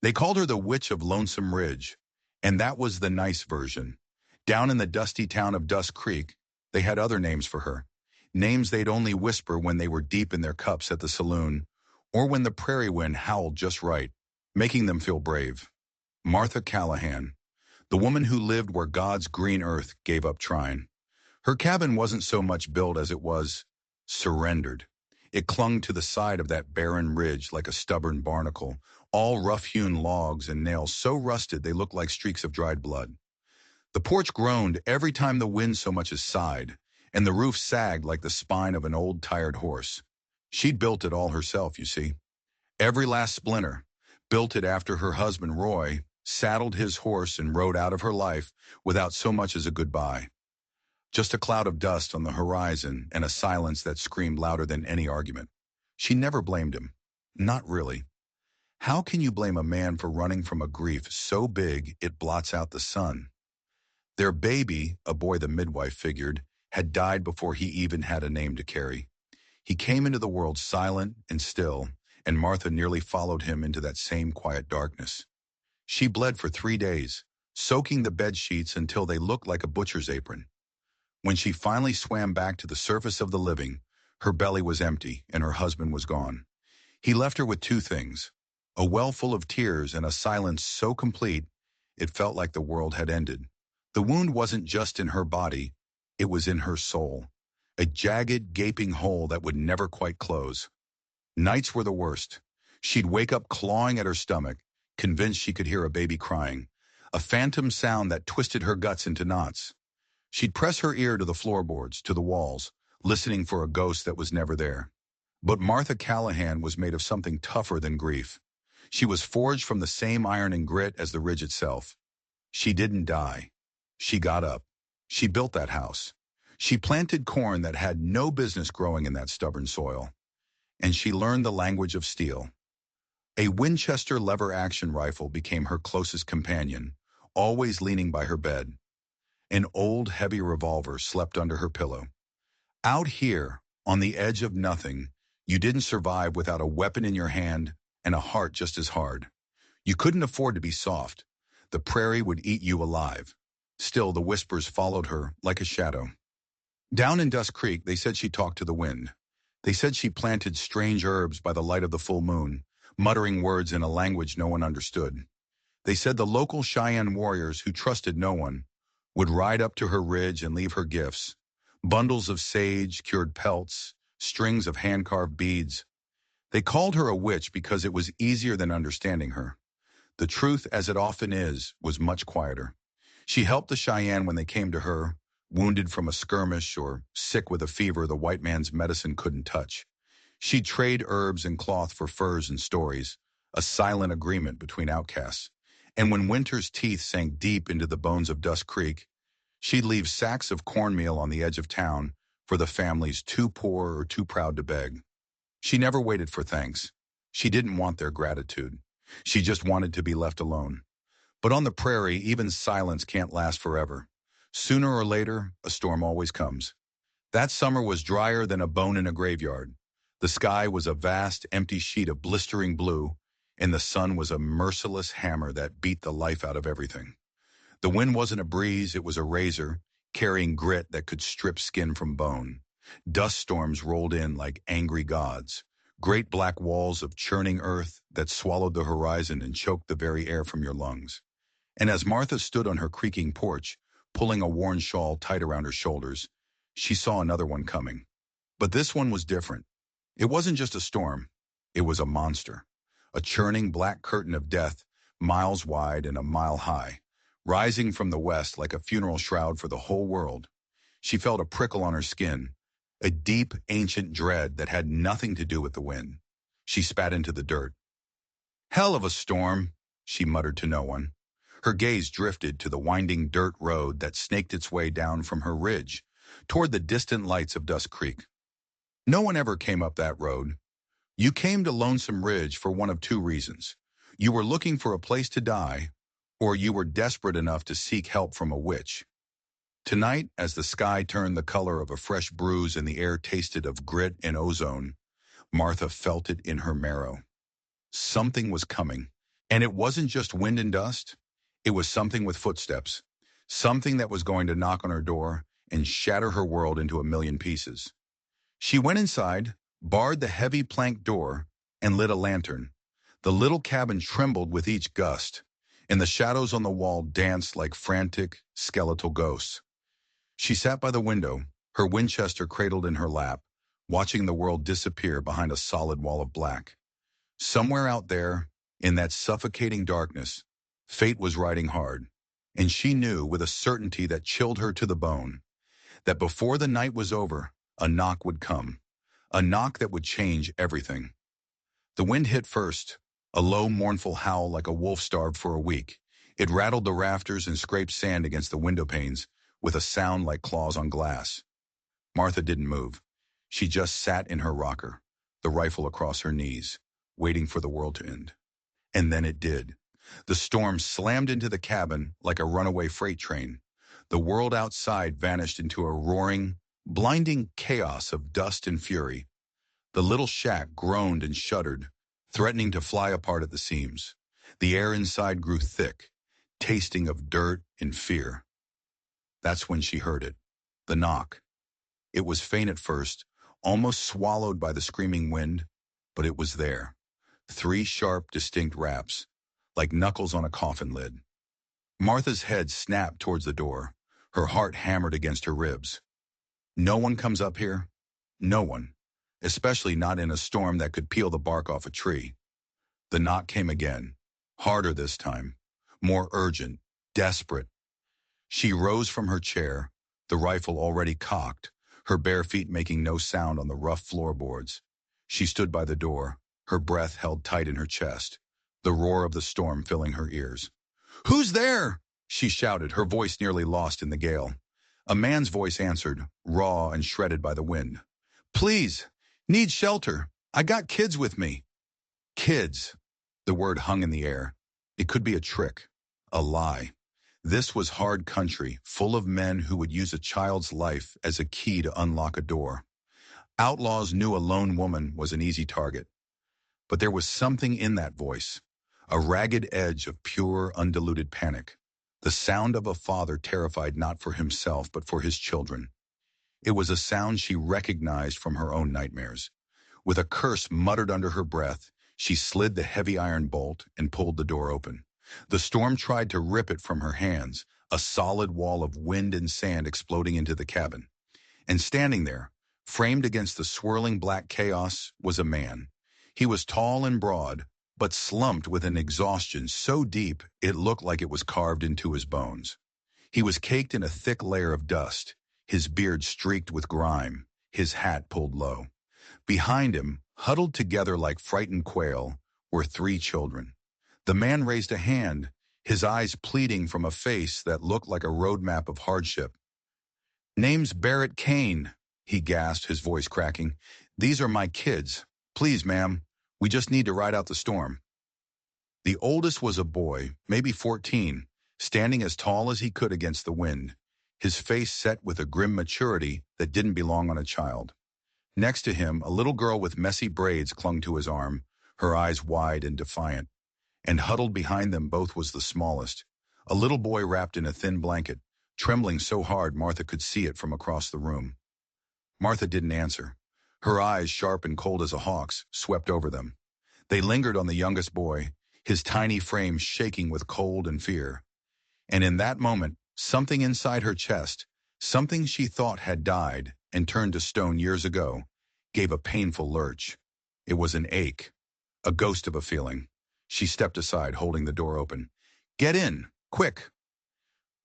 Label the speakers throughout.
Speaker 1: They called her the Witch of Lonesome Ridge, and that was the nice version. Down in the dusty town of Dust Creek, they had other names for her. Names they'd only whisper when they were deep in their cups at the saloon, or when the prairie wind howled just right, making them feel brave. Martha Callahan, the woman who lived where God's green earth gave up trying. Her cabin wasn't so much built as it was surrendered. It clung to the side of that barren ridge like a stubborn barnacle, all rough-hewn logs and nails so rusted they looked like streaks of dried blood. The porch groaned every time the wind so much as sighed, and the roof sagged like the spine of an old tired horse. She'd built it all herself, you see. Every last splinter. Built it after her husband, Roy, saddled his horse and rode out of her life without so much as a goodbye. Just a cloud of dust on the horizon and a silence that screamed louder than any argument. She never blamed him. Not really. How can you blame a man for running from a grief so big it blots out the sun? Their baby, a boy the midwife figured, had died before he even had a name to carry. He came into the world silent and still, and Martha nearly followed him into that same quiet darkness. She bled for 3 days, soaking the bed sheets until they looked like a butcher's apron. When she finally swam back to the surface of the living, her belly was empty and her husband was gone. He left her with 2 things, a well full of tears and a silence so complete it felt like the world had ended. The wound wasn't just in her body, it was in her soul, a jagged, gaping hole that would never quite close. Nights were the worst. She'd wake up clawing at her stomach, convinced she could hear a baby crying, a phantom sound that twisted her guts into knots. She'd press her ear to the floorboards, to the walls, listening for a ghost that was never there. But Martha Callahan was made of something tougher than grief. She was forged from the same iron and grit as the ridge itself. She didn't die. She got up. She built that house. She planted corn that had no business growing in that stubborn soil. And she learned the language of steel. A Winchester lever-action rifle became her closest companion, always leaning by her bed. An old, heavy revolver slept under her pillow. Out here, on the edge of nothing, you didn't survive without a weapon in your hand and a heart just as hard. You couldn't afford to be soft. The prairie would eat you alive. Still, the whispers followed her like a shadow. Down in Dust Creek, they said she talked to the wind. They said she planted strange herbs by the light of the full moon, muttering words in a language no one understood. They said the local Cheyenne warriors who trusted no one would ride up to her ridge and leave her gifts, bundles of sage, cured pelts, strings of hand-carved beads. They called her a witch because it was easier than understanding her. The truth, as it often is, was much quieter. She helped the Cheyenne when they came to her, wounded from a skirmish or sick with a fever the white man's medicine couldn't touch. She'd trade herbs and cloth for furs and stories, a silent agreement between outcasts. And when winter's teeth sank deep into the bones of Dust Creek, she'd leave sacks of cornmeal on the edge of town for the families too poor or too proud to beg. She never waited for thanks. She didn't want their gratitude. She just wanted to be left alone. But on the prairie, even silence can't last forever. Sooner or later, a storm always comes. That summer was drier than a bone in a graveyard. The sky was a vast, empty sheet of blistering blue, and the sun was a merciless hammer that beat the life out of everything. The wind wasn't a breeze, it was a razor, carrying grit that could strip skin from bone. Dust storms rolled in like angry gods, great black walls of churning earth that swallowed the horizon and choked the very air from your lungs. And as Martha stood on her creaking porch, pulling a worn shawl tight around her shoulders, she saw another one coming. But this one was different. It wasn't just a storm, it was a monster. A churning black curtain of death, miles wide and a mile high, rising from the west like a funeral shroud for the whole world. She felt a prickle on her skin, a deep, ancient dread that had nothing to do with the wind. She spat into the dirt. "Hell of a storm," she muttered to no one. Her gaze drifted to the winding dirt road that snaked its way down from her ridge, toward the distant lights of Dust Creek. No one ever came up that road. You came to Lonesome Ridge for one of 2 reasons. You were looking for a place to die, or you were desperate enough to seek help from a witch. Tonight, as the sky turned the color of a fresh bruise and the air tasted of grit and ozone, Martha felt it in her marrow. Something was coming, And it wasn't just wind and dust. It was something with footsteps. Something that was going to knock on her door and shatter her world into a million pieces. She went inside, barred the heavy plank door, and lit a lantern. The little cabin trembled with each gust, and the shadows on the wall danced like frantic, skeletal ghosts. She sat by the window, her Winchester cradled in her lap, watching the world disappear behind a solid wall of black. Somewhere out there, in that suffocating darkness, fate was riding hard, and she knew with a certainty that chilled her to the bone that before the night was over, a knock would come, a knock that would change everything. The wind hit first, a low, mournful howl like a wolf starved for a week. It rattled the rafters and scraped sand against the window panes with a sound like claws on glass. Martha didn't move. She just sat in her rocker, the rifle across her knees, waiting for the world to end. And then it did. The storm slammed into the cabin like a runaway freight train. The world outside vanished into a roaring, blinding chaos of dust and fury. The little shack groaned and shuddered, threatening to fly apart at the seams. The air inside grew thick, tasting of dirt and fear. That's when she heard it. The knock. It was faint at first, almost swallowed by the screaming wind, but it was there. 3 sharp, distinct raps, like knuckles on a coffin lid. Martha's head snapped towards the door. Her heart hammered against her ribs. No one comes up here. No one. Especially not in a storm that could peel the bark off a tree. The knock came again. Harder this time. More urgent. Desperate. She rose from her chair, the rifle already cocked, her bare feet making no sound on the rough floorboards. She stood by the door, her breath held tight in her chest, the roar of the storm filling her ears. "Who's there?" she shouted, her voice nearly lost in the gale. A man's voice answered, raw and shredded by the wind. "Please, need shelter. I got kids with me." Kids. The word hung in the air. It could be a trick, a lie. This was hard country, full of men who would use a child's life as a key to unlock a door. Outlaws knew a lone woman was an easy target. But there was something in that voice, a ragged edge of pure, undiluted panic, the sound of a father terrified not for himself but for his children. It was a sound she recognized from her own nightmares. With a curse muttered under her breath, she slid the heavy iron bolt and pulled the door open. The storm tried to rip it from her hands, a solid wall of wind and sand exploding into the cabin. And standing there, framed against the swirling black chaos, was a man. He was tall and broad, but slumped with an exhaustion so deep it looked like it was carved into his bones. He was caked in a thick layer of dust, his beard streaked with grime, his hat pulled low. Behind him, huddled together like frightened quail, were 3 children. The man raised a hand, his eyes pleading from a face that looked like a roadmap of hardship. "Name's Barrett Kane," he gasped, his voice cracking. "These are my kids. Please, ma'am, we just need to ride out the storm." The oldest was a boy, maybe 14, standing as tall as he could against the wind, his face set with a grim maturity that didn't belong on a child. Next to him, a little girl with messy braids clung to his arm, her eyes wide and defiant. And huddled behind them both was the smallest, a little boy wrapped in a thin blanket, trembling so hard Martha could see it from across the room. Martha didn't answer. Her eyes, sharp and cold as a hawk's, swept over them. They lingered on the youngest boy, his tiny frame shaking with cold and fear. And in that moment, something inside her chest, something she thought had died and turned to stone years ago, gave a painful lurch. It was an ache, a ghost of a feeling. She stepped aside, holding the door open. "Get in, quick."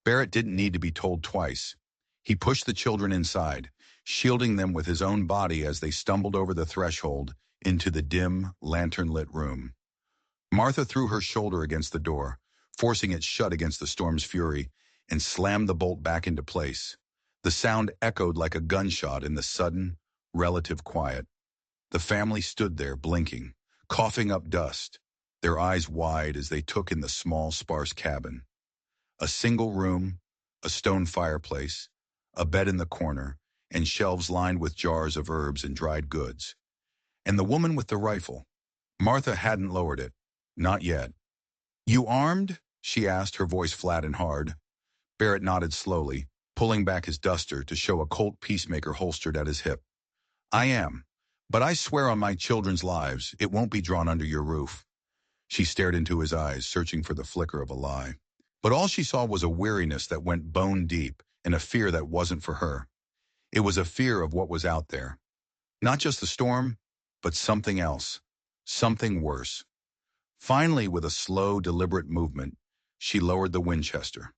Speaker 1: Barrett didn't need to be told twice. He pushed the children inside, shielding them with his own body as they stumbled over the threshold into the dim, lantern-lit room. Martha threw her shoulder against the door, forcing it shut against the storm's fury, and slammed the bolt back into place. The sound echoed like a gunshot in the sudden, relative quiet. The family stood there, blinking, coughing up dust, their eyes wide as they took in the small, sparse cabin. A single room, a stone fireplace, a bed in the corner, and shelves lined with jars of herbs and dried goods. And the woman with the rifle. Martha hadn't lowered it. Not yet. You armed? She asked, her voice flat and hard. Barrett nodded slowly, pulling back his duster to show a Colt Peacemaker holstered at his hip. I am. But I swear on my children's lives, it won't be drawn under your roof. She stared into his eyes, searching for the flicker of a lie. But all she saw was a weariness that went bone deep and a fear that wasn't for her. It was a fear of what was out there. Not just the storm, but something else. Something worse. Finally, with a slow, deliberate movement, she lowered the Winchester.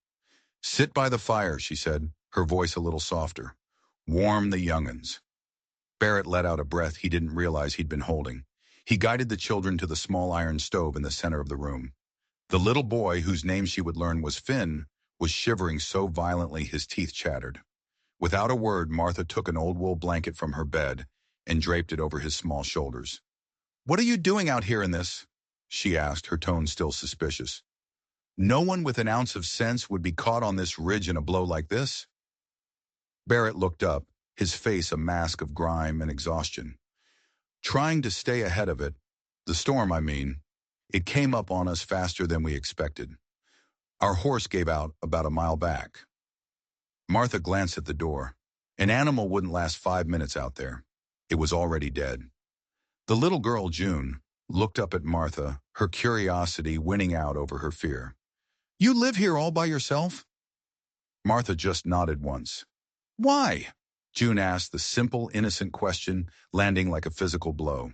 Speaker 1: Sit by the fire, she said, her voice a little softer. Warm the young'uns. Barrett let out a breath he didn't realize he'd been holding. He guided the children to the small iron stove in the center of the room. The little boy, whose name she would learn was Finn, was shivering so violently his teeth chattered. Without a word, Martha took an old wool blanket from her bed and draped it over his small shoulders. What are you doing out here in this? She asked, her tone still suspicious. No one with an ounce of sense would be caught on this ridge in a blow like this. Barrett looked up, his face a mask of grime and exhaustion. Trying to stay ahead of it, the storm, I mean, it came up on us faster than we expected. Our horse gave out about a mile back. Martha glanced at the door. An animal wouldn't last 5 minutes out there. It was already dead. The little girl, June, looked up at Martha, her curiosity winning out over her fear. You live here all by yourself? Martha just nodded once. Why? June asked the simple, innocent question, landing like a physical blow.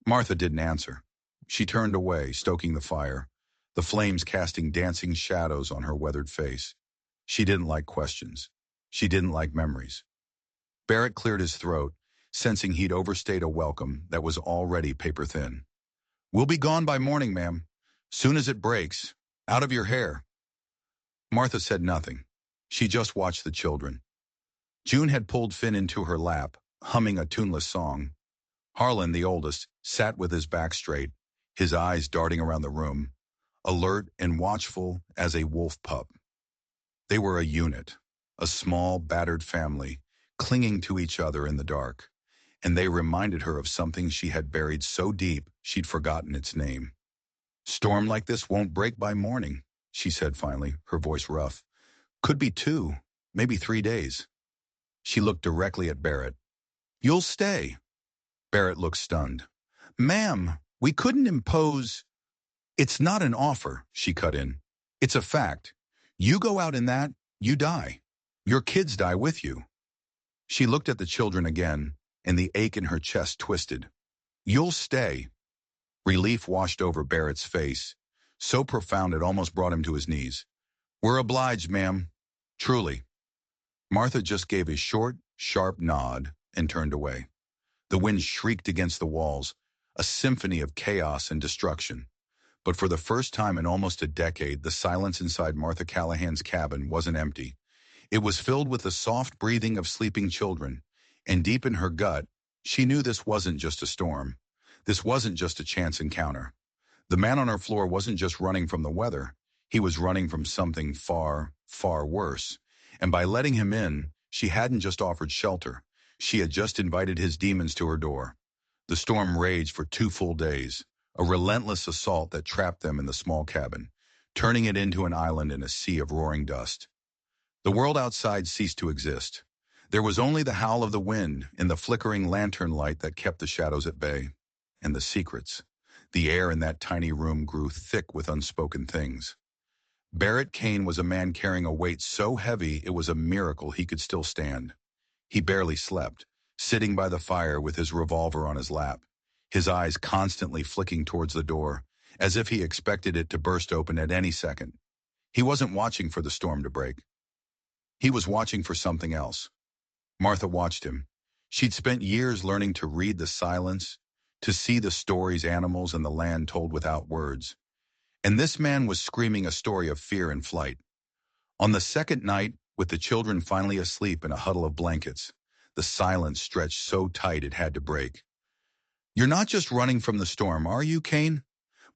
Speaker 1: Martha didn't answer. She turned away, stoking the fire, the flames casting dancing shadows on her weathered face. She didn't like questions. She didn't like memories. Barrett cleared his throat, sensing he'd overstayed a welcome that was already paper thin. We'll be gone by morning, ma'am. Soon as it breaks. Out of your hair. Martha said nothing. She just watched the children. June had pulled Finn into her lap, humming a tuneless song. Harlan, the oldest, sat with his back straight, his eyes darting around the room, alert and watchful as a wolf pup. They were a unit, a small, battered family, clinging to each other in the dark, and they reminded her of something she had buried so deep she'd forgotten its name. Storm like this won't break by morning, she said finally, her voice rough. Could be 2, maybe 3 days. She looked directly at Barrett. You'll stay. Barrett looked stunned. Ma'am, we couldn't impose. It's not an offer, she cut in. It's a fact. You go out in that, you die. Your kids die with you. She looked at the children again, and the ache in her chest twisted. You'll stay. Relief washed over Barrett's face, so profound it almost brought him to his knees. We're obliged, ma'am. Truly. Martha just gave a short, sharp nod and turned away. The wind shrieked against the walls, a symphony of chaos and destruction. But for the first time in almost a decade, the silence inside Martha Callahan's cabin wasn't empty. It was filled with the soft breathing of sleeping children, and deep in her gut, she knew this wasn't just a storm. This wasn't just a chance encounter. The man on her floor wasn't just running from the weather. He was running from something far, far worse. And by letting him in, she hadn't just offered shelter. She had just invited his demons to her door. The storm raged for 2 full days, a relentless assault that trapped them in the small cabin, turning it into an island in a sea of roaring dust. The world outside ceased to exist. There was only the howl of the wind and the flickering lantern light that kept the shadows at bay. And the secrets. The air in that tiny room grew thick with unspoken things. Barrett Kane was a man carrying a weight so heavy it was a miracle he could still stand. He barely slept, sitting by the fire with his revolver on his lap, his eyes constantly flicking towards the door, as if he expected it to burst open at any second. He wasn't watching for the storm to break. He was watching for something else. Martha watched him. She'd spent years learning to read the silence, to see the stories animals and the land told without words. And this man was screaming a story of fear and flight. On the second night, with the children finally asleep in a huddle of blankets, the silence stretched so tight it had to break. You're not just running from the storm, are you, Kane?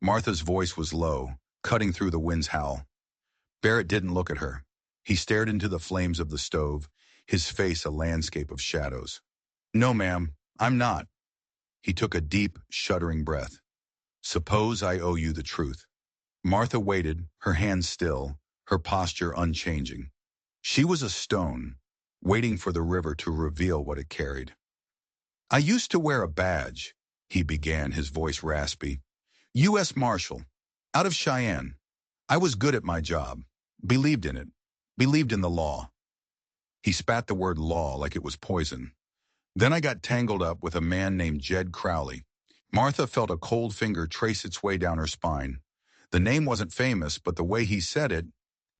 Speaker 1: Martha's voice was low, cutting through the wind's howl. Barrett didn't look at her. He stared into the flames of the stove, his face a landscape of shadows. No, ma'am, I'm not. He took a deep, shuddering breath. Suppose I owe you the truth. Martha waited, her hands still, her posture unchanging. She was a stone, waiting for the river to reveal what it carried. I used to wear a badge, he began, his voice raspy. U.S. Marshal, out of Cheyenne. I was good at my job, believed in it, believed in the law. He spat the word law like it was poison. Then I got tangled up with a man named Jed Crowley. Martha felt a cold finger trace its way down her spine. The name wasn't famous, but the way he said it,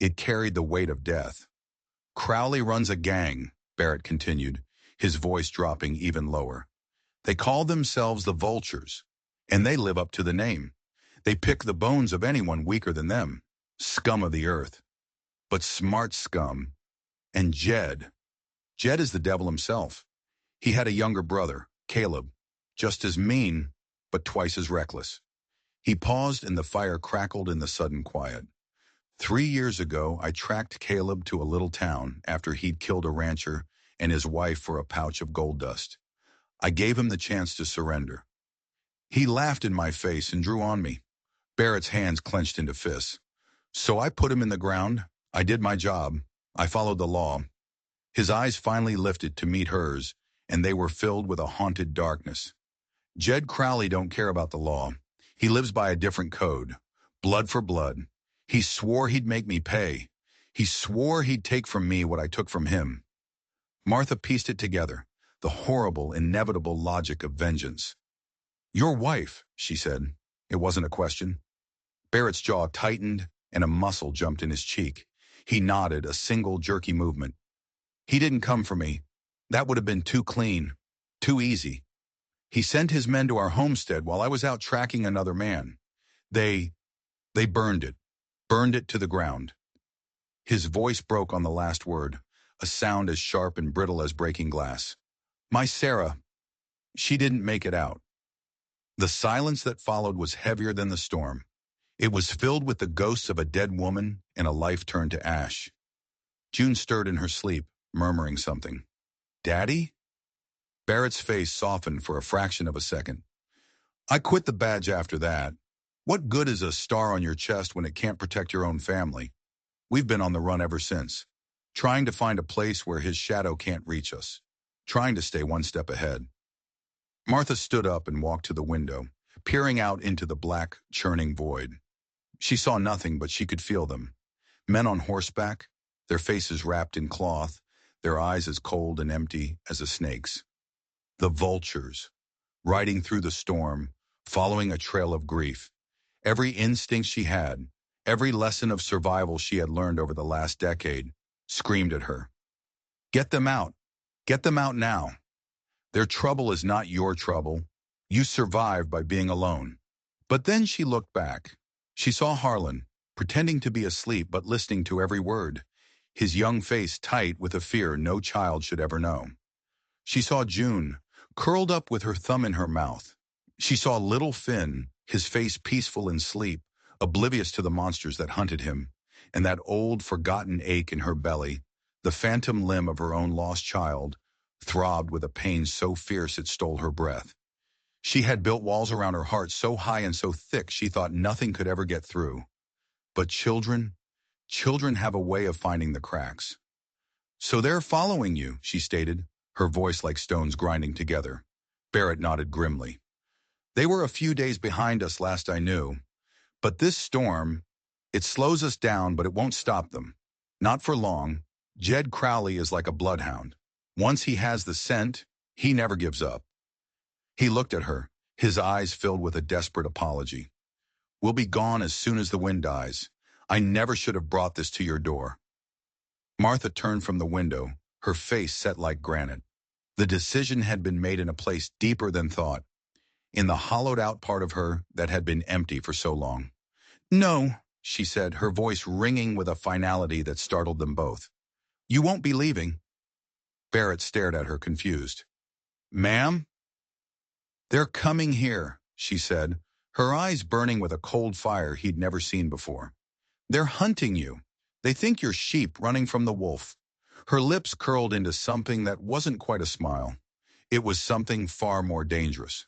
Speaker 1: it carried the weight of death. Crowley runs a gang, Barrett continued, his voice dropping even lower. They call themselves the Vultures, and they live up to the name. They pick the bones of anyone weaker than them, scum of the earth. But smart scum. And Jed is the devil himself. He had a younger brother, Caleb, just as mean, but twice as reckless. He paused and the fire crackled in the sudden quiet. 3 years ago, I tracked Caleb to a little town after he'd killed a rancher and his wife for a pouch of gold dust. I gave him the chance to surrender. He laughed in my face and drew on me. Barrett's hands clenched into fists. So I put him in the ground. I did my job. I followed the law. His eyes finally lifted to meet hers, and they were filled with a haunted darkness. Jed Crowley don't care about the law. He lives by a different code. Blood for blood. He swore he'd make me pay. He swore he'd take from me what I took from him. Martha pieced it together, the horrible, inevitable logic of vengeance. Your wife, she said. It wasn't a question. Barrett's jaw tightened, and a muscle jumped in his cheek. He nodded, a single jerky movement. He didn't come for me. That would have been too clean, too easy. He sent his men to our homestead while I was out tracking another man. They burned it to the ground. His voice broke on the last word, a sound as sharp and brittle as breaking glass. My Sarah, she didn't make it out. The silence that followed was heavier than the storm. It was filled with the ghosts of a dead woman and a life turned to ash. June stirred in her sleep, murmuring something. Daddy? Barrett's face softened for a fraction of a second. I quit the badge after that. What good is a star on your chest when it can't protect your own family? We've been on the run ever since, trying to find a place where his shadow can't reach us, trying to stay one step ahead. Martha stood up and walked to the window, peering out into the black, churning void. She saw nothing, but she could feel them. Men on horseback, their faces wrapped in cloth, their eyes as cold and empty as a snake's. The vultures, riding through the storm, following a trail of grief. Every instinct she had, every lesson of survival she had learned over the last decade, screamed at her. Get them out. Get them out now. Their trouble is not your trouble. You survived by being alone. But then she looked back. She saw Harlan, pretending to be asleep but listening to every word, his young face tight with a fear no child should ever know. She saw June, curled up with her thumb in her mouth. She saw little Finn, his face peaceful in sleep, oblivious to the monsters that hunted him, and that old forgotten ache in her belly, the phantom limb of her own lost child, throbbed with a pain so fierce it stole her breath. She had built walls around her heart so high and so thick she thought nothing could ever get through. But children have a way of finding the cracks. So they're following you, she stated, her voice like stones grinding together. Barrett nodded grimly. They were a few days behind us last I knew. But this storm, it slows us down, but it won't stop them. Not for long. Jed Crowley is like a bloodhound. Once he has the scent, he never gives up. He looked at her, his eyes filled with a desperate apology. We'll be gone as soon as the wind dies. I never should have brought this to your door. Martha turned from the window, her face set like granite. The decision had been made in a place deeper than thought, in the hollowed-out part of her that had been empty for so long. No, she said, her voice ringing with a finality that startled them both. You won't be leaving. Barrett stared at her, confused. Ma'am? They're coming here, she said, her eyes burning with a cold fire he'd never seen before. They're hunting you. They think you're sheep running from the wolf. Her lips curled into something that wasn't quite a smile. It was something far more dangerous.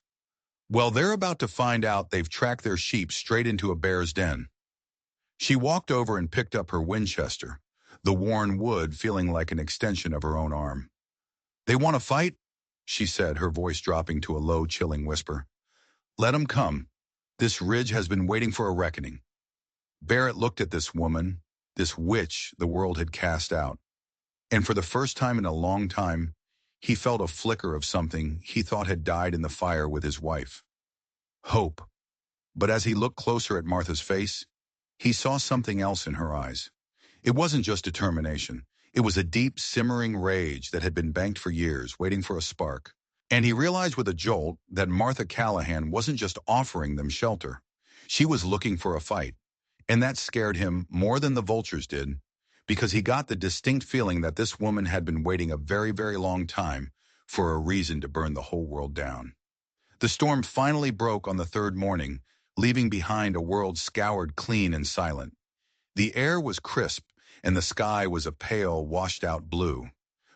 Speaker 1: Well, they're about to find out they've tracked their sheep straight into a bear's den. She walked over and picked up her Winchester, the worn wood feeling like an extension of her own arm. "They want to fight?" she said, her voice dropping to a low, chilling whisper. "Let 'em come. This ridge has been waiting for a reckoning." Barrett looked at this woman, this witch the world had cast out, and for the first time in a long time, he felt a flicker of something he thought had died in the fire with his wife. Hope. But as he looked closer at Martha's face, he saw something else in her eyes. It wasn't just determination. It was a deep, simmering rage that had been banked for years, waiting for a spark. And he realized with a jolt that Martha Callahan wasn't just offering them shelter. She was looking for a fight. And that scared him more than the vultures did, because he got the distinct feeling that this woman had been waiting a very, very long time for a reason to burn the whole world down. The storm finally broke on the third morning, leaving behind a world scoured clean and silent. The air was crisp, and the sky was a pale, washed-out blue.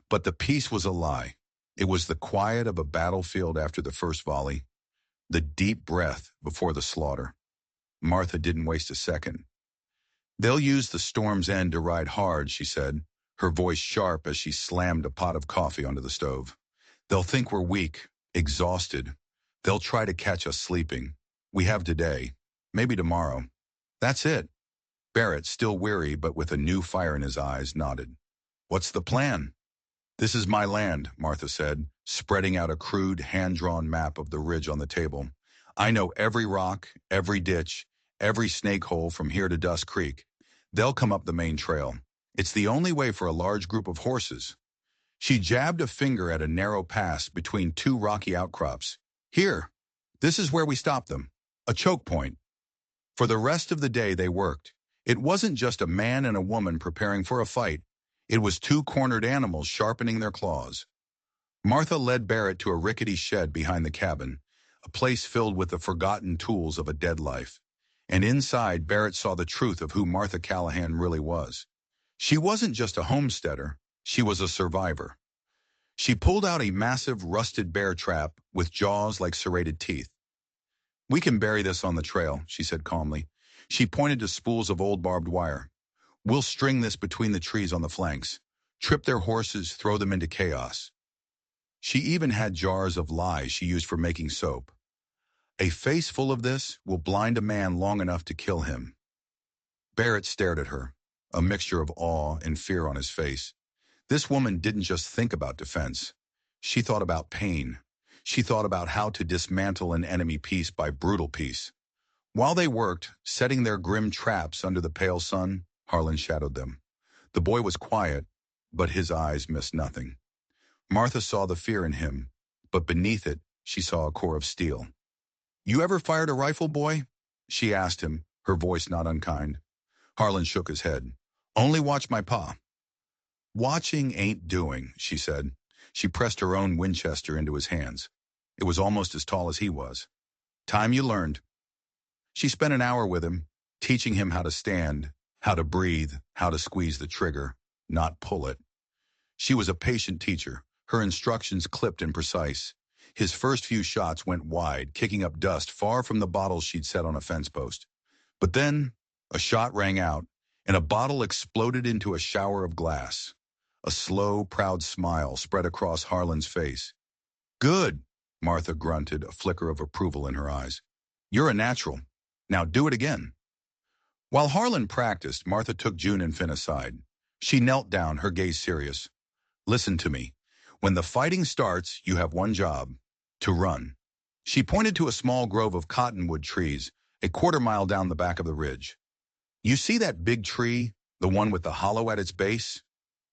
Speaker 1: But the peace was a lie. It was the quiet of a battlefield after the first volley, the deep breath before the slaughter. Martha didn't waste a second. "They'll use the storm's end to ride hard," she said, her voice sharp as she slammed a pot of coffee onto the stove. "They'll think we're weak, exhausted. They'll try to catch us sleeping. We have today, maybe tomorrow. That's it." Barrett, still weary but with a new fire in his eyes, nodded. "What's the plan?" "This is my land," Martha said, spreading out a crude, hand-drawn map of the ridge on the table. "I know every rock, every ditch, every snake hole from here to Dust Creek. They'll come up the main trail. It's the only way for a large group of horses." She jabbed a finger at a narrow pass between two rocky outcrops. "Here, this is where we stop them. A choke point." For the rest of the day they worked. It wasn't just a man and a woman preparing for a fight. It was two cornered animals sharpening their claws. Martha led Barrett to a rickety shed behind the cabin, a place filled with the forgotten tools of a dead life. And inside, Barrett saw the truth of who Martha Callahan really was. She wasn't just a homesteader, she was a survivor. She pulled out a massive rusted bear trap with jaws like serrated teeth. "We can bury this on the trail," she said calmly. She pointed to spools of old barbed wire. "We'll string this between the trees on the flanks, trip their horses, throw them into chaos." She even had jars of lye she used for making soap. "A face full of this will blind a man long enough to kill him." Barrett stared at her, a mixture of awe and fear on his face. This woman didn't just think about defense. She thought about pain. She thought about how to dismantle an enemy piece by brutal piece. While they worked, setting their grim traps under the pale sun, Harlan shadowed them. The boy was quiet, but his eyes missed nothing. Martha saw the fear in him, but beneath it, she saw a core of steel. "You ever fired a rifle, boy?" she asked him, her voice not unkind. Harlan shook his head. "Only watch my pa." "Watching ain't doing," she said. She pressed her own Winchester into his hands. It was almost as tall as he was. "Time you learned." She spent an hour with him, teaching him how to stand, how to breathe, how to squeeze the trigger, not pull it. She was a patient teacher, her instructions clipped and precise. His first few shots went wide, kicking up dust far from the bottles she'd set on a fence post. But then, a shot rang out, and a bottle exploded into a shower of glass. A slow, proud smile spread across Harlan's face. "Good," Martha grunted, a flicker of approval in her eyes. "You're a natural. Now do it again." While Harlan practiced, Martha took June and Finn aside. She knelt down, her gaze serious. "Listen to me. When the fighting starts, you have one job: to run." She pointed to a small grove of cottonwood trees, a quarter-mile down the back of the ridge. "You see that big tree, the one with the hollow at its base?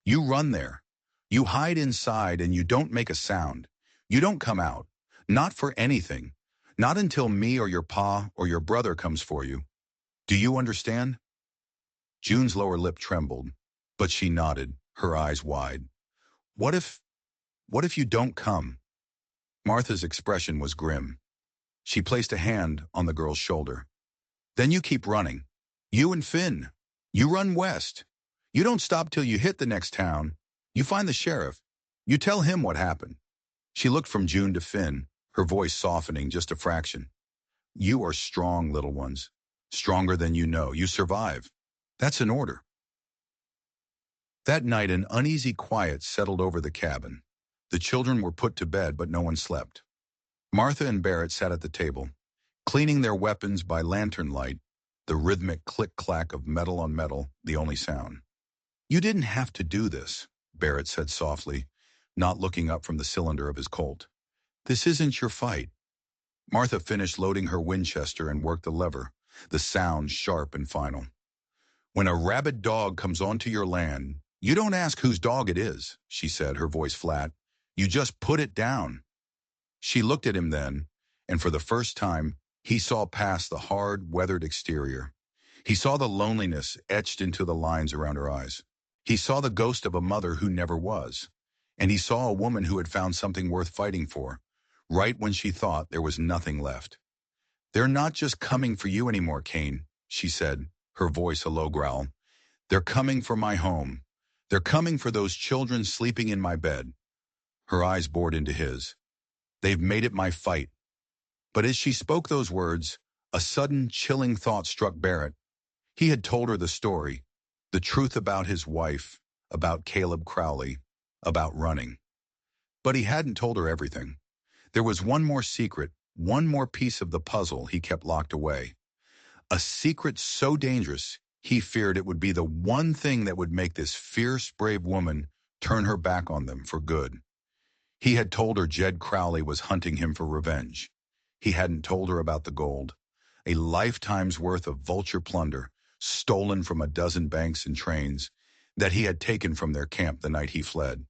Speaker 1: You run there. You hide inside and you don't make a sound. You don't come out. Not for anything. Not until me or your pa or your brother comes for you. Do you understand?" June's lower lip trembled, but she nodded, her eyes wide. What if you don't come?" Martha's expression was grim. She placed a hand on the girl's shoulder. "Then you keep running. You and Finn. You run west. You don't stop till you hit the next town. You find the sheriff. You tell him what happened." She looked from June to Finn, her voice softening just a fraction. "You are strong, little ones. Stronger than you know. You survive. That's an order. That night, an uneasy quiet settled over the cabin. The children were put to bed, but no one slept. Martha and Barrett sat at the table, cleaning their weapons by lantern light, the rhythmic click-clack of metal on metal, the only sound. "You didn't have to do this," Barrett said softly, not looking up from the cylinder of his Colt. "This isn't your fight." Martha finished loading her Winchester and worked the lever, the sound sharp and final. "When a rabid dog comes onto your land, you don't ask whose dog it is," she said, her voice flat. "You just put it down." She looked at him then, and for the first time, he saw past the hard, weathered exterior. He saw the loneliness etched into the lines around her eyes. He saw the ghost of a mother who never was. And he saw a woman who had found something worth fighting for, right when she thought there was nothing left. "They're not just coming for you anymore, Kane," she said, her voice a low growl. "They're coming for my home. They're coming for those children sleeping in my bed." Her eyes bored into his. "They've made it my fight." But as she spoke those words, a sudden chilling thought struck Barrett. He had told her the story, the truth about his wife, about Caleb Crowley, about running. But he hadn't told her everything. There was one more secret, one more piece of the puzzle he kept locked away. A secret so dangerous, he feared it would be the one thing that would make this fierce, brave woman turn her back on them for good. He had told her Jed Crowley was hunting him for revenge. He hadn't told her about the gold, a lifetime's worth of vulture plunder, stolen from a dozen banks and trains, that he had taken from their camp the night he fled.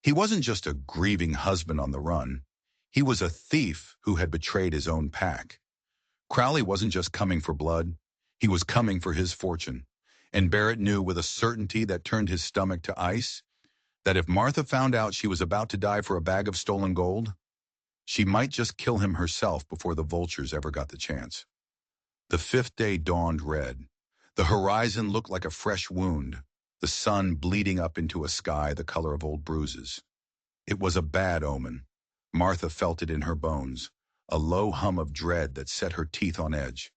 Speaker 1: He wasn't just a grieving husband on the run. He was a thief who had betrayed his own pack. Crowley wasn't just coming for blood. He was coming for his fortune. And Barrett knew with a certainty that turned his stomach to ice that if Martha found out she was about to die for a bag of stolen gold, she might just kill him herself before the vultures ever got the chance. The fifth day dawned red. The horizon looked like a fresh wound, the sun bleeding up into a sky the color of old bruises. It was a bad omen. Martha felt it in her bones, a low hum of dread that set her teeth on edge.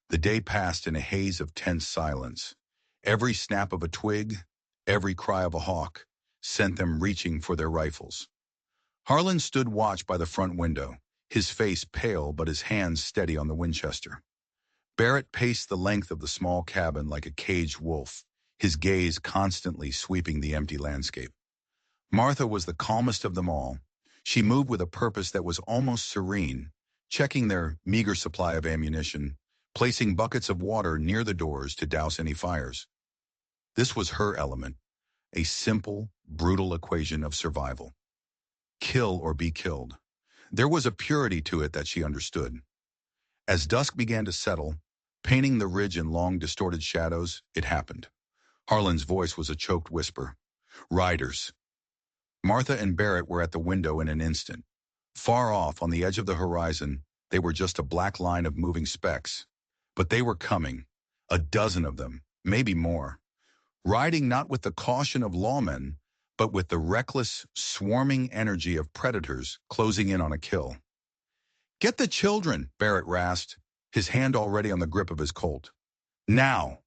Speaker 1: The day passed in a haze of tense silence. Every snap of a twig, every cry of a hawk, sent them reaching for their rifles. Harlan stood watch by the front window, his face pale but his hands steady on the Winchester. Barrett paced the length of the small cabin like a caged wolf, his gaze constantly sweeping the empty landscape. Martha was the calmest of them all. She moved with a purpose that was almost serene, checking their meager supply of ammunition, placing buckets of water near the doors to douse any fires. This was her element, a simple, brutal equation of survival. Kill or be killed. There was a purity to it that she understood. As dusk began to settle, painting the ridge in long, distorted shadows, it happened. Harlan's voice was a choked whisper. "Riders." Martha and Barrett were at the window in an instant. Far off, on the edge of the horizon, they were just a black line of moving specks. But they were coming. A dozen of them, maybe more. Riding not with the caution of lawmen, but with the reckless, swarming energy of predators closing in on a kill. "Get the children," Barrett rasped, his hand already on the grip of his Colt. "Now!"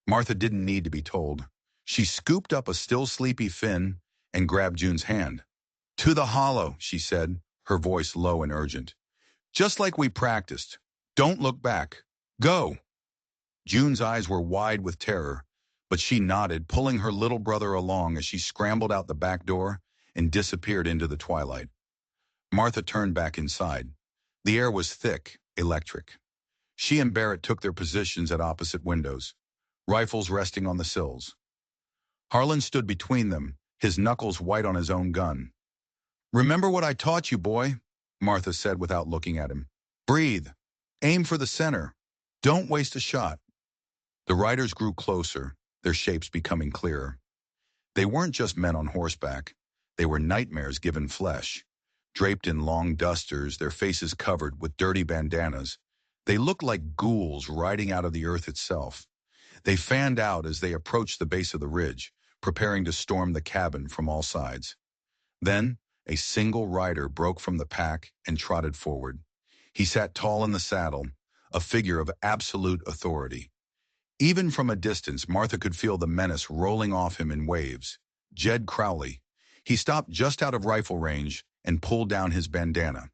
Speaker 1: Martha didn't need to be told. She scooped up a still sleepy Finn and grabbed June's hand. "To the hollow," she said, her voice low and urgent. "Just like we practiced. Don't look back. Go!" June's eyes were wide with terror, but she nodded, pulling her little brother along as she scrambled out the back door and disappeared into the twilight. Martha turned back inside. The air was thick, electric. She and Barrett took their positions at opposite windows, rifles resting on the sills. Harlan stood between them, his knuckles white on his own gun. "Remember what I taught you, boy," Martha said without looking at him. "Breathe. Aim for the center. Don't waste a shot." The riders grew closer, their shapes becoming clearer. They weren't just men on horseback. They were nightmares given flesh. Draped in long dusters, their faces covered with dirty bandanas, they looked like ghouls riding out of the earth itself. They fanned out as they approached the base of the ridge, preparing to storm the cabin from all sides. Then, a single rider broke from the pack and trotted forward. He sat tall in the saddle, a figure of absolute authority. Even from a distance, Martha could feel the menace rolling off him in waves. Jed Crowley. He stopped just out of rifle range and pulled down his bandana.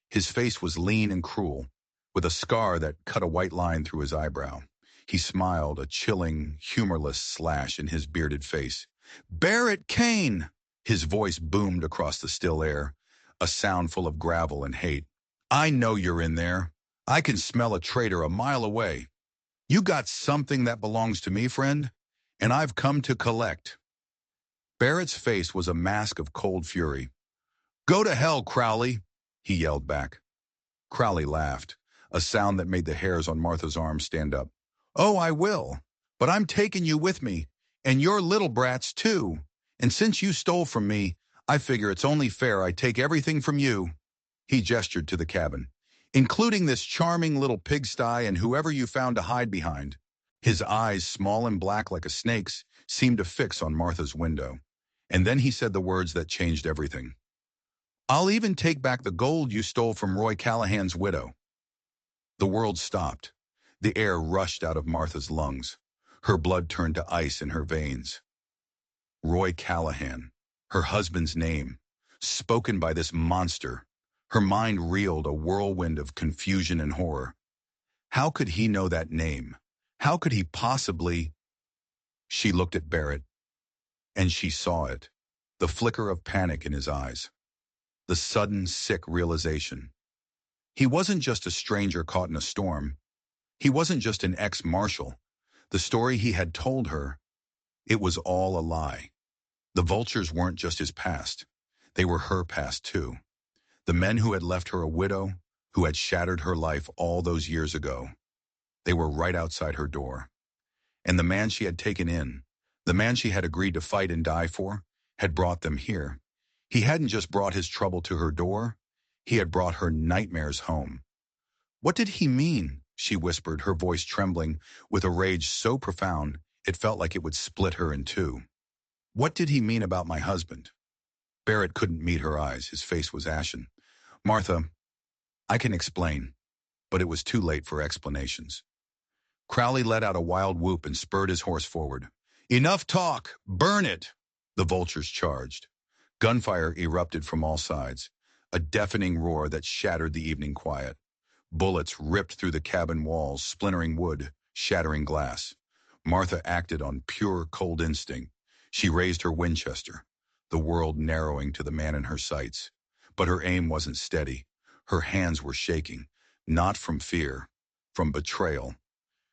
Speaker 1: His face was lean and cruel, with a scar that cut a white line through his eyebrow. He smiled, a chilling, humorless slash in his bearded face. "Barrett Kane!" His voice boomed across the still air, a sound full of gravel and hate. "I know you're in there. I can smell a traitor a mile away. You got something that belongs to me, friend, and I've come to collect." Barrett's face was a mask of cold fury. "Go to hell, Crowley," he yelled back. Crowley laughed, a sound that made the hairs on Martha's arms stand up. "Oh, I will, but I'm taking you with me, and your little brats too. And since you stole from me, I figure it's only fair I take everything from you." He gestured to the cabin, "including this charming little pigsty and whoever you found to hide behind." His eyes, small and black like a snake's, seemed to fix on Martha's window. And then he said the words that changed everything. "I'll even take back the gold you stole from Roy Callahan's widow." The world stopped. The air rushed out of Martha's lungs. Her blood turned to ice in her veins. Roy Callahan, her husband's name, spoken by this monster. Her mind reeled, a whirlwind of confusion and horror. How could he know that name? How could he possibly? She looked at Barrett, and she saw it. The flicker of panic in his eyes. The sudden, sick realization. He wasn't just a stranger caught in a storm. He wasn't just an ex-marshal. The story he had told her, it was all a lie. The vultures weren't just his past. They were her past too. The men who had left her a widow, who had shattered her life all those years ago. They were right outside her door. And the man she had taken in, the man she had agreed to fight and die for, had brought them here. He hadn't just brought his trouble to her door, he had brought her nightmares home. "What did he mean?" she whispered, her voice trembling with a rage so profound it felt like it would split her in two. "What did he mean about my husband?" Barrett couldn't meet her eyes. His face was ashen. "Martha, I can explain," but it was too late for explanations. Crowley let out a wild whoop and spurred his horse forward. "Enough talk! Burn it!" The vultures charged. Gunfire erupted from all sides, a deafening roar that shattered the evening quiet. Bullets ripped through the cabin walls, splintering wood, shattering glass. Martha acted on pure, cold instinct. She raised her Winchester, the world narrowing to the man in her sights. But her aim wasn't steady. Her hands were shaking, not from fear, from betrayal.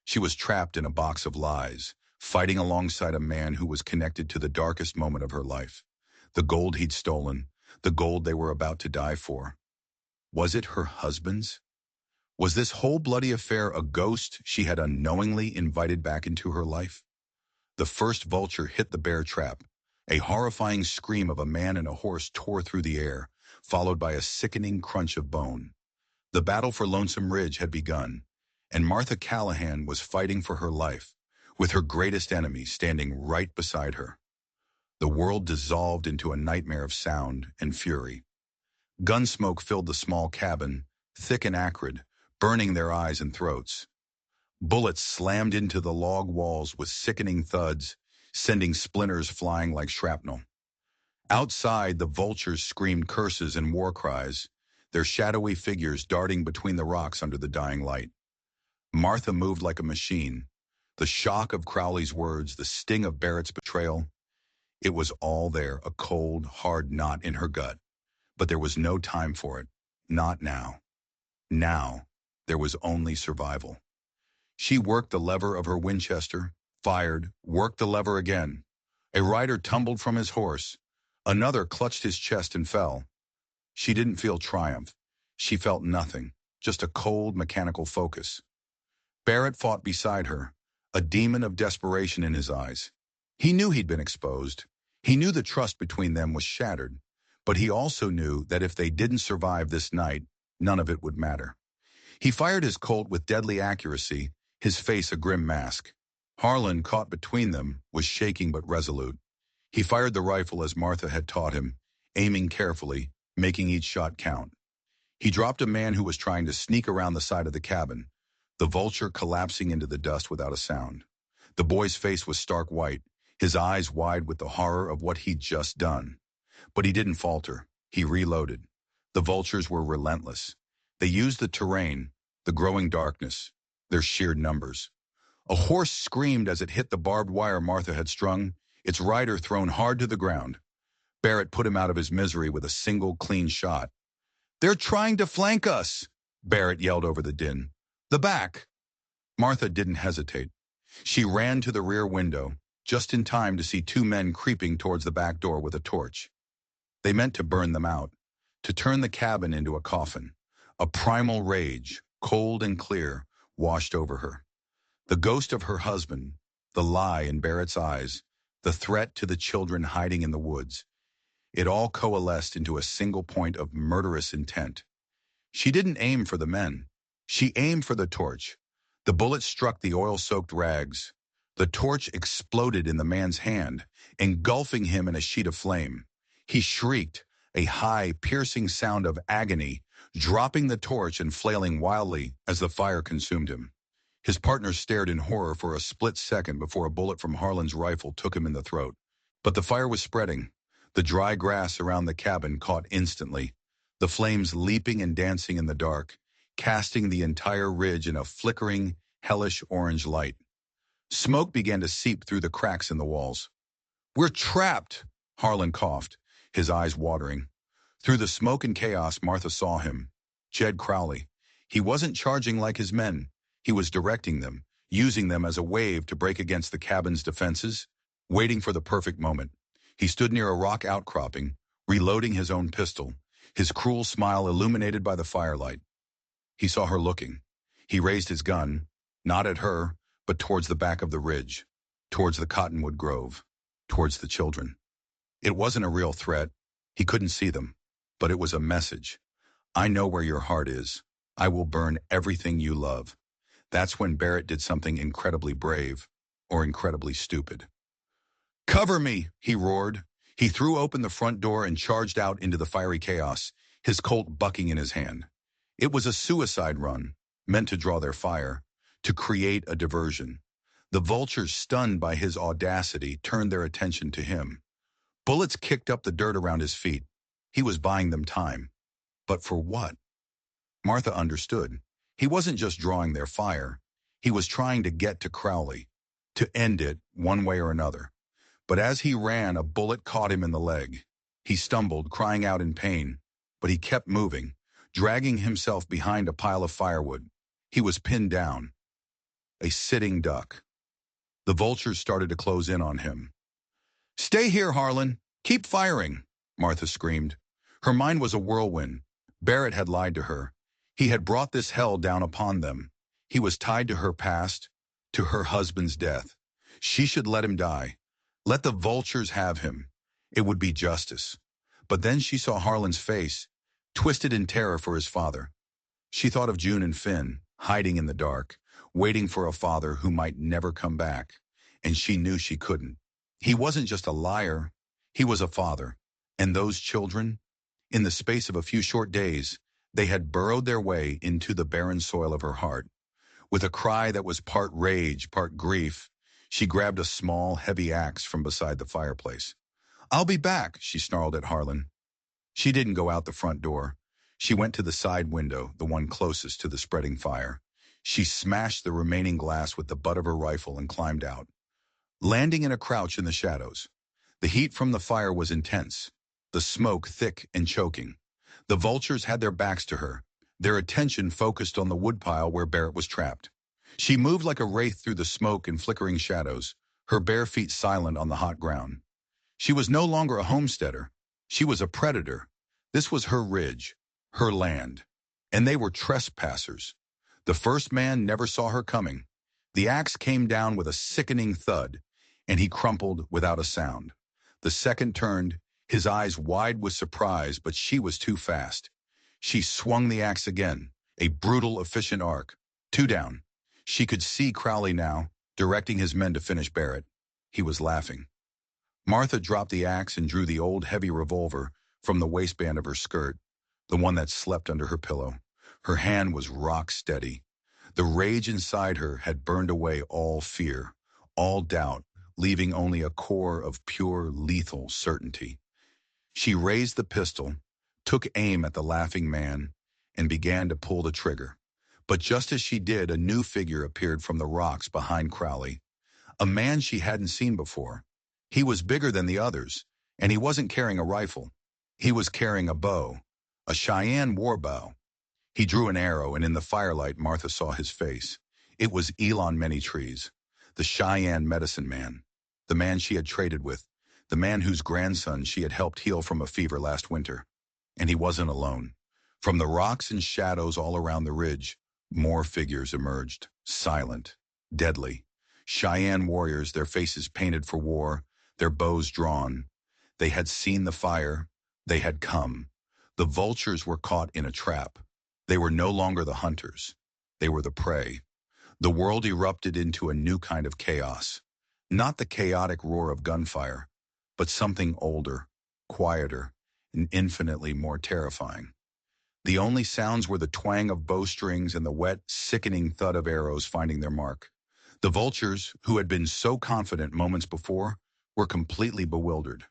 Speaker 1: She was trapped in a box of lies, fighting alongside a man who was connected to the darkest moment of her life. The gold he'd stolen, the gold they were about to die for. Was it her husband's? Was this whole bloody affair a ghost she had unknowingly invited back into her life? The first vulture hit the bear trap. A horrifying scream of a man and a horse tore through the air, followed by a sickening crunch of bone. The battle for Lonesome Ridge had begun, and Martha Callahan was fighting for her life, with her greatest enemy standing right beside her. The world dissolved into a nightmare of sound and fury. Gunsmoke filled the small cabin, thick and acrid, burning their eyes and throats. Bullets slammed into the log walls with sickening thuds, sending splinters flying like shrapnel. Outside, the vultures screamed curses and war cries, their shadowy figures darting between the rocks under the dying light. Martha moved like a machine. The shock of Crowley's words, the sting of Barrett's betrayal, it was all there, a cold, hard knot in her gut. But there was no time for it. Not now. Now, there was only survival. She worked the lever of her Winchester, fired, worked the lever again. A rider tumbled from his horse. Another clutched his chest and fell. She didn't feel triumph. She felt nothing, just a cold, mechanical focus. Barrett fought beside her, a demon of desperation in his eyes. He knew he'd been exposed. He knew the trust between them was shattered. But he also knew that if they didn't survive this night, none of it would matter. He fired his Colt with deadly accuracy, his face a grim mask. Harlan, caught between them, was shaking but resolute. He fired the rifle as Martha had taught him, aiming carefully, making each shot count. He dropped a man who was trying to sneak around the side of the cabin. the vulture collapsing into the dust without a sound. The boy's face was stark white, his eyes wide with the horror of what he'd just done. But he didn't falter. He reloaded. The vultures were relentless. They used the terrain, the growing darkness, their sheer numbers. A horse screamed as it hit the barbed wire Martha had strung, its rider thrown hard to the ground. Barrett put him out of his misery with a single clean shot. "They're trying to flank us!" Barrett yelled over the din. "The back!" Martha didn't hesitate. She ran to the rear window, just in time to see two men creeping towards the back door with a torch. They meant to burn them out, to turn the cabin into a coffin. A primal rage, cold and clear, washed over her. The ghost of her husband, the lie in Barrett's eyes, the threat to the children hiding in the woods. It all coalesced into a single point of murderous intent. She didn't aim for the men. She aimed for the torch. The bullet struck the oil-soaked rags. The torch exploded in the man's hand, engulfing him in a sheet of flame. He shrieked, a high, piercing sound of agony, dropping the torch and flailing wildly as the fire consumed him. His partner stared in horror for a split second before a bullet from Harlan's rifle took him in the throat. But the fire was spreading. The dry grass around the cabin caught instantly, the flames leaping and dancing in the dark, casting the entire ridge in a flickering, hellish orange light. Smoke began to seep through the cracks in the walls. "We're trapped," Harlan coughed, his eyes watering. Through the smoke and chaos, Martha saw him. Jed Crowley. He wasn't charging like his men. He was directing them, using them as a wave to break against the cabin's defenses, waiting for the perfect moment. He stood near a rock outcropping, reloading his own pistol, his cruel smile illuminated by the firelight. He saw her looking. He raised his gun, not at her, but towards the back of the ridge, towards the cottonwood grove, towards the children. It wasn't a real threat. He couldn't see them, but it was a message. "I know where your heart is. I will burn everything you love." That's when Barrett did something incredibly brave, or incredibly stupid. "Cover me!" he roared. He threw open the front door and charged out into the fiery chaos, his Colt bucking in his hand. It was a suicide run, meant to draw their fire, to create a diversion. The vultures, stunned by his audacity, turned their attention to him. Bullets kicked up the dirt around his feet. He was buying them time. But for what? Martha understood. He wasn't just drawing their fire. He was trying to get to Crowley, to end it one way or another. But as he ran, a bullet caught him in the leg. He stumbled, crying out in pain, but he kept moving, dragging himself behind a pile of firewood. He was pinned down, a sitting duck. The vultures started to close in on him. "Stay here, Harlan. Keep firing," Martha screamed. Her mind was a whirlwind. Barrett had lied to her. He had brought this hell down upon them. He was tied to her past, to her husband's death. She should let him die. Let the vultures have him. It would be justice. But then she saw Harlan's face, twisted in terror for his father. She thought of June and Finn, hiding in the dark, waiting for a father who might never come back. And she knew she couldn't. He wasn't just a liar. He was a father. And those children, in the space of a few short days, they had burrowed their way into the barren soil of her heart. With a cry that was part rage, part grief, she grabbed a small, heavy axe from beside the fireplace. "I'll be back," she snarled at Harlan. She didn't go out the front door. She went to the side window, the one closest to the spreading fire. She smashed the remaining glass with the butt of her rifle and climbed out, landing in a crouch in the shadows. The heat from the fire was intense, the smoke thick and choking. The vultures had their backs to her, their attention focused on the woodpile where Barrett was trapped. She moved like a wraith through the smoke and flickering shadows, her bare feet silent on the hot ground. She was no longer a homesteader. She was a predator. This was her ridge, her land. And they were trespassers. The first man never saw her coming. The axe came down with a sickening thud, and he crumpled without a sound. The second turned, his eyes wide with surprise, but she was too fast. She swung the axe again, a brutal, efficient arc. 2 down. She could see Crowley now, directing his men to finish Barrett. He was laughing. Martha dropped the axe and drew the old heavy revolver from the waistband of her skirt, the one that slept under her pillow. Her hand was rock steady. The rage inside her had burned away all fear, all doubt, leaving only a core of pure, lethal certainty. She raised the pistol, took aim at the laughing man, and began to pull the trigger. But just as she did, a new figure appeared from the rocks behind Crowley, a man she hadn't seen before. He was bigger than the others, and he wasn't carrying a rifle. He was carrying a bow, a Cheyenne war bow. He drew an arrow, and in the firelight Martha saw his face. It was Elon Manytrees, the Cheyenne medicine man, the man she had traded with, the man whose grandson she had helped heal from a fever last winter. And he wasn't alone. From the rocks and shadows all around the ridge, more figures emerged, silent, deadly. Cheyenne warriors, their faces painted for war, their bows drawn. They had seen the fire. They had come. The vultures were caught in a trap. They were no longer the hunters. They were the prey. The world erupted into a new kind of chaos. Not the chaotic roar of gunfire, but something older, quieter, and infinitely more terrifying. The only sounds were the twang of bowstrings and the wet, sickening thud of arrows finding their mark. The vultures, who had been so confident moments before, were completely bewildered.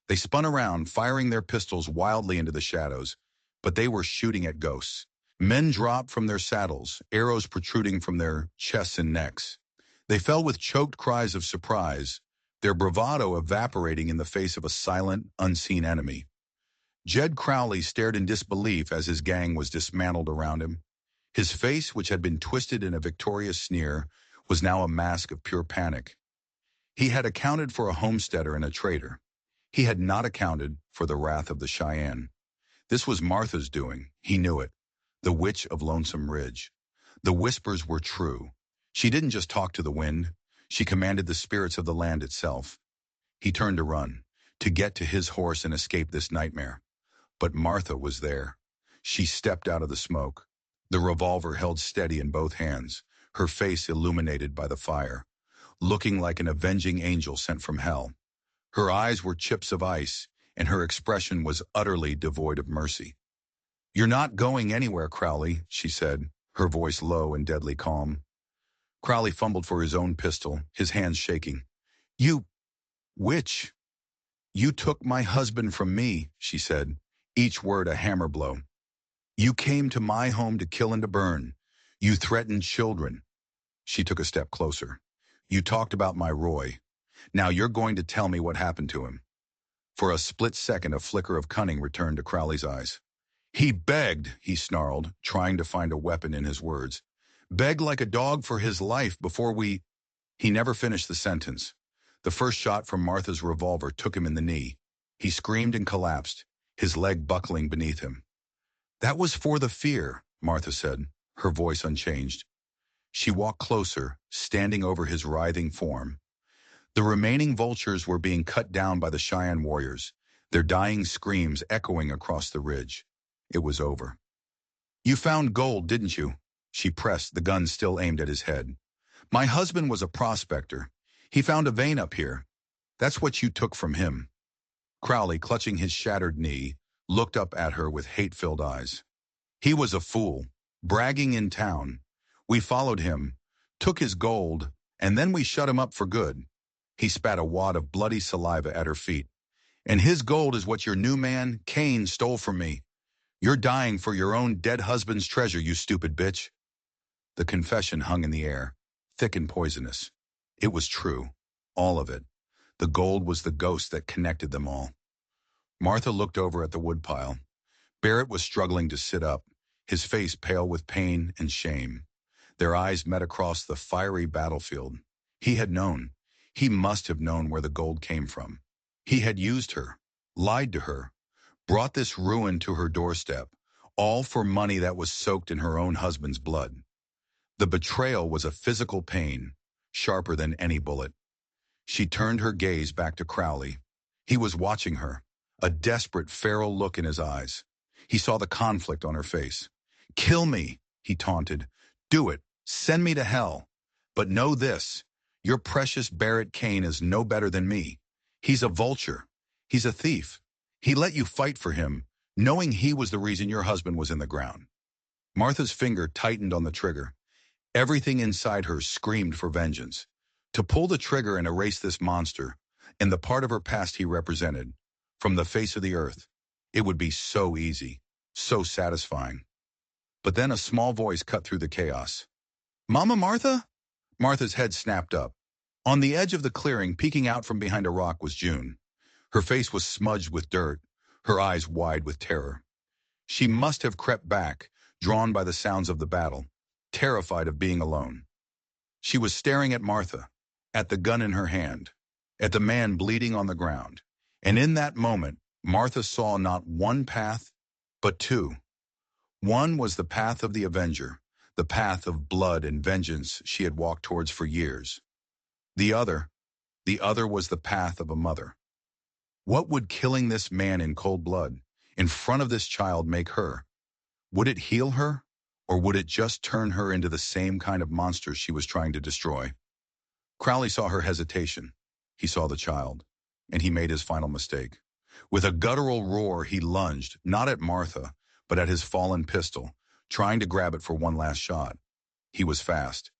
Speaker 1: They spun around, firing their pistols wildly into the shadows, but they were shooting at ghosts. Men dropped from their saddles, arrows protruding from their chests and necks. They fell with choked cries of surprise, their bravado evaporating in the face of a silent, unseen enemy. Jed Crowley stared in disbelief as his gang was dismantled around him. His face, which had been twisted in a victorious sneer, was now a mask of pure panic. He had accounted for a homesteader and a trader. He had not accounted for the wrath of the Cheyenne. This was Martha's doing, he knew it. The witch of Lonesome Ridge. The whispers were true. She didn't just talk to the wind. She commanded the spirits of the land itself. He turned to run, to get to his horse and escape this nightmare. But Martha was there. She stepped out of the smoke, the revolver held steady in both hands, her face illuminated by the fire, looking like an avenging angel sent from hell. Her eyes were chips of ice, and her expression was utterly devoid of mercy. "You're not going anywhere, Crowley," she said, her voice low and deadly calm. Crowley fumbled for his own pistol, his hands shaking. "You witch! You took my husband from me," she said, each word a hammer blow. "You came to my home to kill and to burn. You threatened children." She took a step closer. "You talked about my Roy. Now you're going to tell me what happened to him." For a split second, a flicker of cunning returned to Crowley's eyes. "He begged," he snarled, trying to find a weapon in his words. "Begged like a dog for his life before we—" He never finished the sentence. The first shot from Martha's revolver took him in the knee. He screamed and collapsed, his leg buckling beneath him. "That was for the fear," Martha said, her voice unchanged. She walked closer, standing over his writhing form. The remaining vultures were being cut down by the Cheyenne warriors, their dying screams echoing across the ridge. It was over. "You found gold, didn't you?" She pressed, the gun still aimed at his head. "My husband was a prospector. He found a vein up here. That's what you took from him." Crowley, clutching his shattered knee, looked up at her with hate-filled eyes. "He was a fool, bragging in town. We followed him, took his gold, and then we shut him up for good." He spat a wad of bloody saliva at her feet. "And his gold is what your new man, Cain, stole from me. You're dying for your own dead husband's treasure, you stupid bitch." The confession hung in the air, thick and poisonous. It was true, all of it. The gold was the ghost that connected them all. Martha looked over at the woodpile. Barrett was struggling to sit up, his face pale with pain and shame. Their eyes met across the fiery battlefield. He had known. He must have known where the gold came from. He had used her, lied to her, brought this ruin to her doorstep, all for money that was soaked in her own husband's blood. The betrayal was a physical pain, sharper than any bullet. She turned her gaze back to Crowley. He was watching her, a desperate, feral look in his eyes. He saw the conflict on her face. "Kill me," he taunted. "Do it. Send me to hell. But know this, your precious Barrett Kane is no better than me. He's a vulture. He's a thief. He let you fight for him, knowing he was the reason your husband was in the ground." Martha's finger tightened on the trigger. Everything inside her screamed for vengeance. To pull the trigger and erase this monster, and the part of her past he represented, from the face of the earth, it would be so easy, so satisfying. But then a small voice cut through the chaos. "Mama Martha?" Martha's head snapped up. On the edge of the clearing, peeking out from behind a rock, was June. Her face was smudged with dirt, her eyes wide with terror. She must have crept back, drawn by the sounds of the battle, terrified of being alone. She was staring at Martha, at the gun in her hand, at the man bleeding on the ground. And in that moment, Martha saw not one path, but two. One was the path of the Avenger, the path of blood and vengeance she had walked towards for years. The other, the other was the path of a mother. What would killing this man in cold blood, in front of this child, make her? Would it heal her, or would it just turn her into the same kind of monster she was trying to destroy? Crowley saw her hesitation. He saw the child, and he made his final mistake. With a guttural roar, he lunged, not at Martha, but at his fallen pistol, trying to grab it for one last shot. He was fast,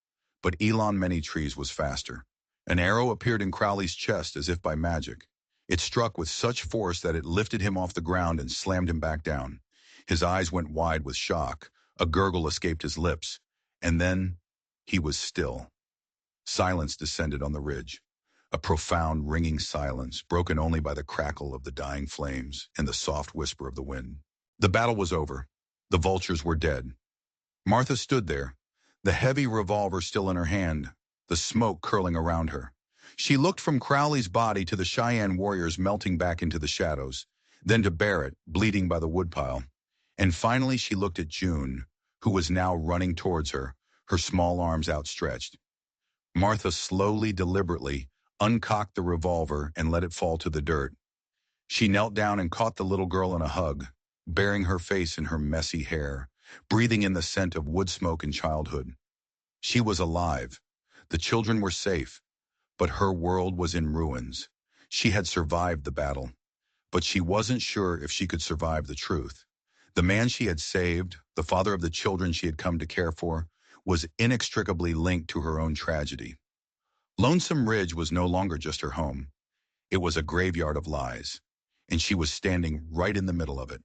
Speaker 1: but Elon Manytrees was faster. An arrow appeared in Crowley's chest as if by magic. It struck with such force that it lifted him off the ground and slammed him back down. His eyes went wide with shock. A gurgle escaped his lips, and then he was still. Silence descended on the ridge. A profound, ringing silence, broken only by the crackle of the dying flames and the soft whisper of the wind. The battle was over. The vultures were dead. Martha stood there, the heavy revolver still in her hand, the smoke curling around her. She looked from Crowley's body to the Cheyenne warriors melting back into the shadows, then to Barrett, bleeding by the woodpile. And finally she looked at June, who was now running towards her, her small arms outstretched. Martha slowly, deliberately, uncocked the revolver and let it fall to the dirt. She knelt down and caught the little girl in a hug, burying her face in her messy hair, breathing in the scent of wood smoke and childhood. She was alive. The children were safe, but her world was in ruins. She had survived the battle, but she wasn't sure if she could survive the truth. The man she had saved, the father of the children she had come to care for, was inextricably linked to her own tragedy. Lonesome Ridge was no longer just her home. It was a graveyard of lies, and she was standing right in the middle of it.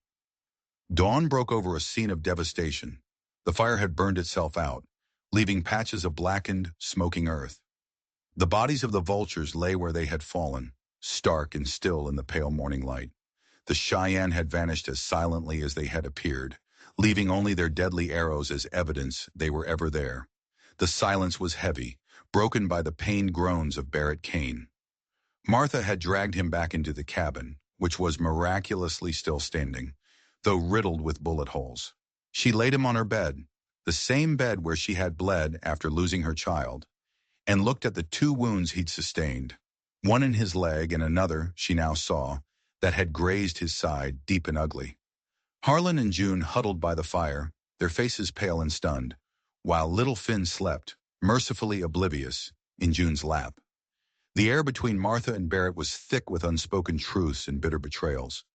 Speaker 1: Dawn broke over a scene of devastation. The fire had burned itself out, leaving patches of blackened, smoking earth. The bodies of the vultures lay where they had fallen, stark and still in the pale morning light. The Cheyenne had vanished as silently as they had appeared, leaving only their deadly arrows as evidence they were ever there. The silence was heavy, broken by the pained groans of Barrett Kane. Martha had dragged him back into the cabin, which was miraculously still standing, though riddled with bullet holes. She laid him on her bed, the same bed where she had bled after losing her child, and looked at the two wounds he'd sustained, one in his leg and another, she now saw, that had grazed his side, deep and ugly. Harlan and June huddled by the fire, their faces pale and stunned, while little Finn slept, mercifully oblivious, in June's lap. The air between Martha and Barrett was thick with unspoken truths and bitter betrayals.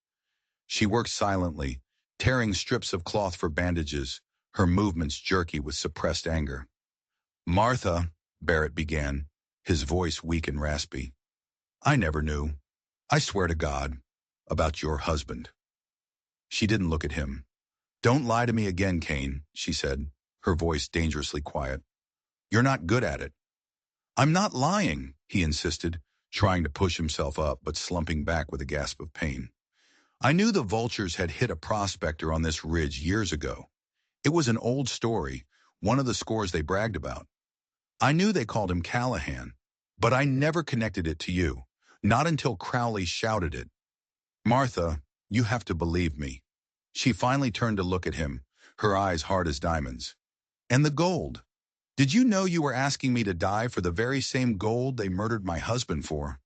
Speaker 1: She worked silently, tearing strips of cloth for bandages, her movements jerky with suppressed anger. "Martha," Barrett began, his voice weak and raspy, "I never knew, I swear to God, about your husband." She didn't look at him. "Don't lie to me again, Kane," she said, her voice dangerously quiet. "You're not good at it." "I'm not lying," he insisted, trying to push himself up but slumping back with a gasp of pain. "I knew the vultures had hit a prospector on this ridge years ago. It was an old story, one of the scores they bragged about. I knew they called him Callahan, but I never connected it to you, not until Crowley shouted it. Martha, you have to believe me." She finally turned to look at him, her eyes hard as diamonds. "And the gold. Did you know you were asking me to die for the very same gold they murdered my husband for?"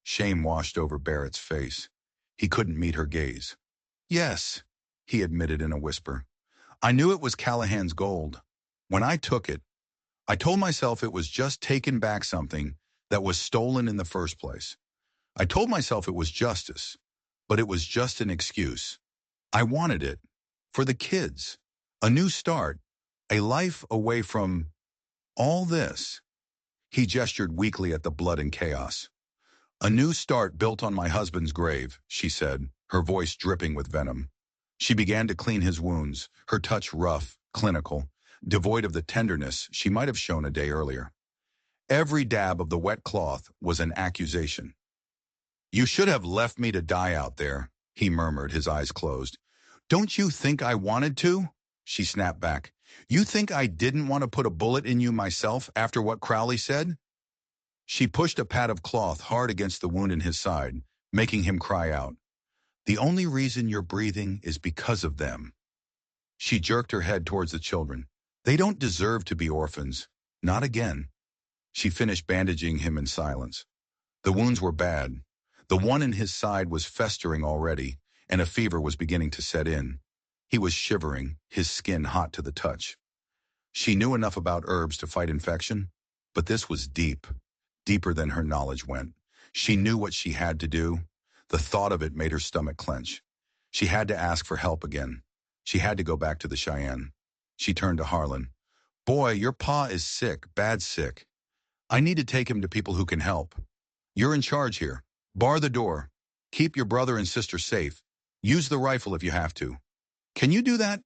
Speaker 1: Shame washed over Barrett's face. He couldn't meet her gaze. "Yes," he admitted in a whisper. "I knew it was Callahan's gold. When I took it, I told myself it was just taking back something that was stolen in the first place. I told myself it was justice, but it was just an excuse. I wanted it. For the kids. A new start. A life away from All this. He gestured weakly at the blood and chaos. A new start built on my husband's grave, she said, her voice dripping with venom. She began to clean his wounds, her touch rough, clinical, devoid of the tenderness she might have shown a day earlier. Every dab of the wet cloth was an accusation. You should have left me to die out there, he murmured, his eyes closed. Don't you think I wanted to? She snapped back. You think I didn't want to put a bullet in you myself after what Crowley said? She pushed a pad of cloth hard against the wound in his side, making him cry out. The only reason you're breathing is because of them. She jerked her head towards the children. They don't deserve to be orphans. Not again. She finished bandaging him in silence. The wounds were bad. The one in his side was festering already, and a fever was beginning to set in. He was shivering, his skin hot to the touch. She knew enough about herbs to fight infection, but this was deep, deeper than her knowledge went. She knew what she had to do. The thought of it made her stomach clench. She had to ask for help again. She had to go back to the Cheyenne. She turned to Harlan. Boy, your pa is sick, bad sick. I need to take him to people who can help. You're in charge here. Bar the door. Keep your brother and sister safe. Use the rifle if you have to. Can you do that?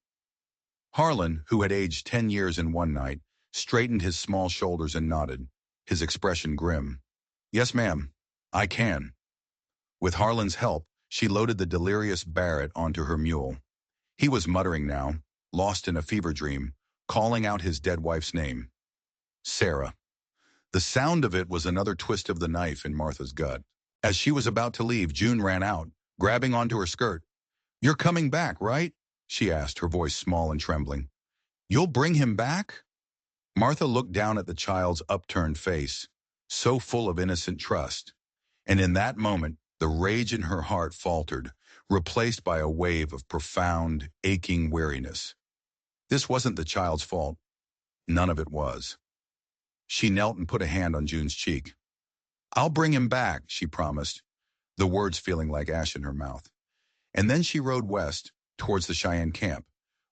Speaker 1: Harlan, who had aged 10 years in one night, straightened his small shoulders and nodded, his expression grim. Yes, ma'am. I can. With Harlan's help, she loaded the delirious Barrett onto her mule. He was muttering now, lost in a fever dream, calling out his dead wife's name. Sarah. The sound of it was another twist of the knife in Martha's gut. As she was about to leave, June ran out, grabbing onto her skirt. You're coming back, right? She asked, her voice small and trembling. You'll bring him back? Martha looked down at the child's upturned face, so full of innocent trust. And in that moment, the rage in her heart faltered, replaced by a wave of profound, aching weariness. This wasn't the child's fault. None of it was. She knelt and put a hand on June's cheek. I'll bring him back, she promised, the words feeling like ash in her mouth. And then she rode west, towards the Cheyenne camp,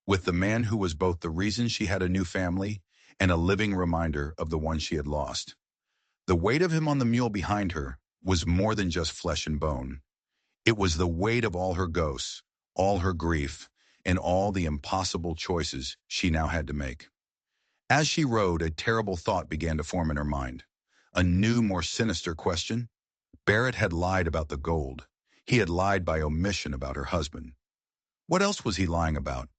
Speaker 1: with the man who was both the reason she had a new family and a living reminder of the one she had lost. The weight of him on the mule behind her was more than just flesh and bone. It was the weight of all her ghosts, all her grief, and all the impossible choices she now had to make. As she rode, a terrible thought began to form in her mind. A new, more sinister question. Barrett had lied about the gold. He had lied by omission about her husband. What else was he lying about?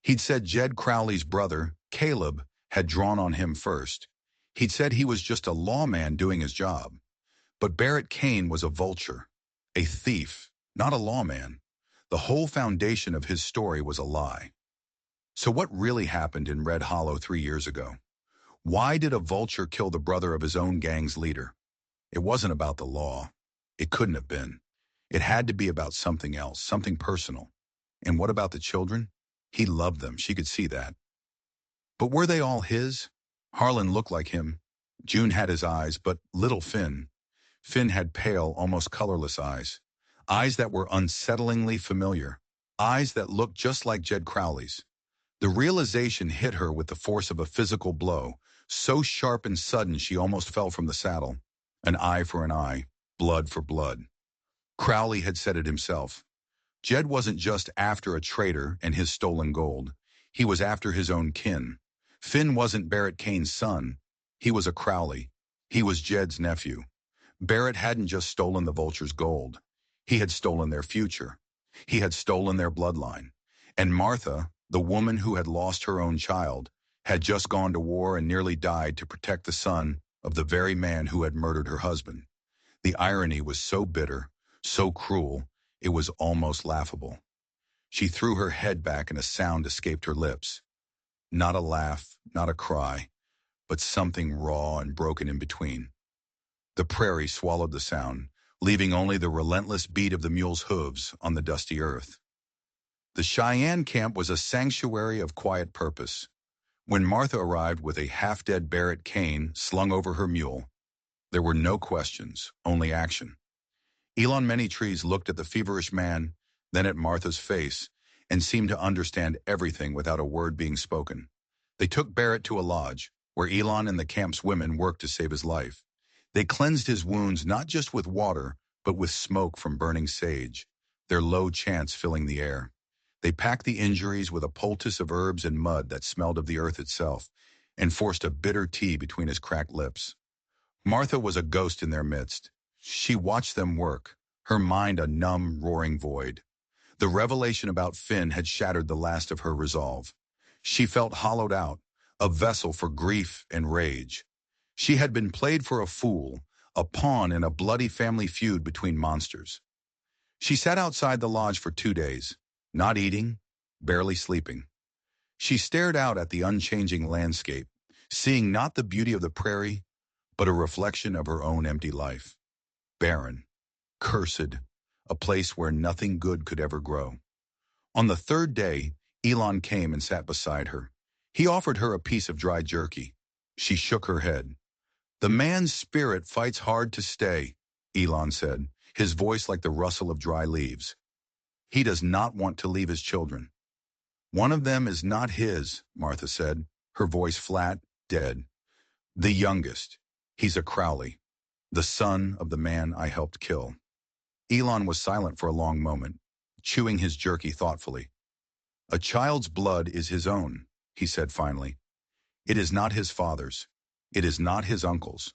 Speaker 1: He'd said Jed Crowley's brother, Caleb, had drawn on him first. He'd said he was just a lawman doing his job. But Barrett Kane was a vulture, a thief, not a lawman. The whole foundation of his story was a lie. So what really happened in Red Hollow 3 years ago? Why did a vulture kill the brother of his own gang's leader? It wasn't about the law. It couldn't have been. It had to be about something else, something personal. And what about the children? He loved them, she could see that. But were they all his? Harlan looked like him. June had his eyes, but little Finn. Finn had pale, almost colorless eyes. Eyes that were unsettlingly familiar. Eyes that looked just like Jed Crowley's. The realization hit her with the force of a physical blow, so sharp and sudden she almost fell from the saddle. An eye for an eye, blood for blood. Crowley had said it himself. Jed wasn't just after a traitor and his stolen gold. He was after his own kin. Finn wasn't Barrett Kane's son. He was a Crowley. He was Jed's nephew. Barrett hadn't just stolen the vulture's gold. He had stolen their future. He had stolen their bloodline. And Martha, the woman who had lost her own child, had just gone to war and nearly died to protect the son of the very man who had murdered her husband. The irony was so bitter, so cruel, it was almost laughable. She threw her head back and a sound escaped her lips. Not a laugh, not a cry, but something raw and broken in between. The prairie swallowed the sound, leaving only the relentless beat of the mule's hooves on the dusty earth. The Cheyenne camp was a sanctuary of quiet purpose. When Martha arrived with a half-dead Barrett Kane slung over her mule, there were no questions, only action. Elon Manytrees looked at the feverish man, then at Martha's face, and seemed to understand everything without a word being spoken. They took Barrett to a lodge, where Elon and the camp's women worked to save his life. They cleansed his wounds not just with water, but with smoke from burning sage, their low chants filling the air. They packed the injuries with a poultice of herbs and mud that smelled of the earth itself, and forced a bitter tea between his cracked lips. Martha was a ghost in their midst. She watched them work, her mind a numb, roaring void. The revelation about Finn had shattered the last of her resolve. She felt hollowed out, a vessel for grief and rage. She had been played for a fool, a pawn in a bloody family feud between monsters. She sat outside the lodge for 2 days, not eating, barely sleeping. She stared out at the unchanging landscape, seeing not the beauty of the prairie, but a reflection of her own empty life. Barren, cursed, a place where nothing good could ever grow. On the third day, Elon came and sat beside her. He offered her a piece of dry jerky. She shook her head. "The man's spirit fights hard to stay," Elon said, his voice like the rustle of dry leaves. "He does not want to leave his children." "One of them is not his," Martha said, her voice flat, dead. "The youngest. He's a Crowley, the son of the man I helped kill." Elon was silent for a long moment, chewing his jerky thoughtfully. "A child's blood is his own," he said finally. "It is not his father's. It is not his uncle's.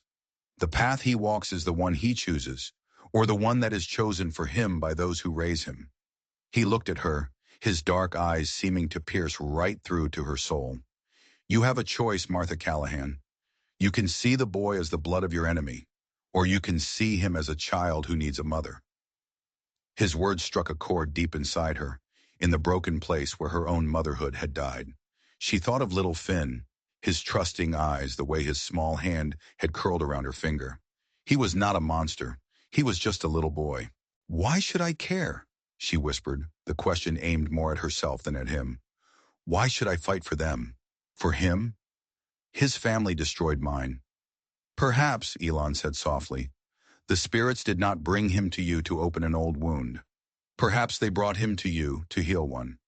Speaker 1: The path he walks is the one he chooses, or the one that is chosen for him by those who raise him." He looked at her, his dark eyes seeming to pierce right through to her soul. "You have a choice, Martha Callahan. You can see the boy as the blood of your enemy, or you can see him as a child who needs a mother." His words struck a chord deep inside her, in the broken place where her own motherhood had died. She thought of little Finn, his trusting eyes, the way his small hand had curled around her finger. He was not a monster. He was just a little boy. "Why should I care?" she whispered, the question aimed more at herself than at him. "Why should I fight for them? For him? His family destroyed mine." "Perhaps," Elon said softly, "the spirits did not bring him to you to open an old wound. Perhaps they brought him to you to heal one."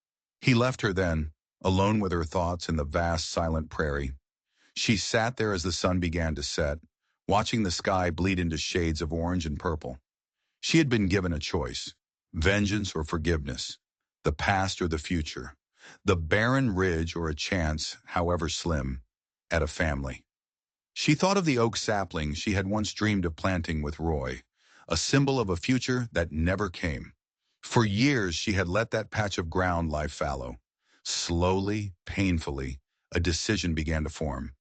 Speaker 1: He left her then, alone with her thoughts in the vast, silent prairie. She sat there as the sun began to set, watching the sky bleed into shades of orange and purple. She had been given a choice: vengeance or forgiveness, the past or the future, the barren ridge or a chance, however slim, at a family. She thought of the oak sapling she had once dreamed of planting with Roy, a symbol of a future that never came. For years she had let that patch of ground lie fallow. Slowly, painfully, a decision began to form.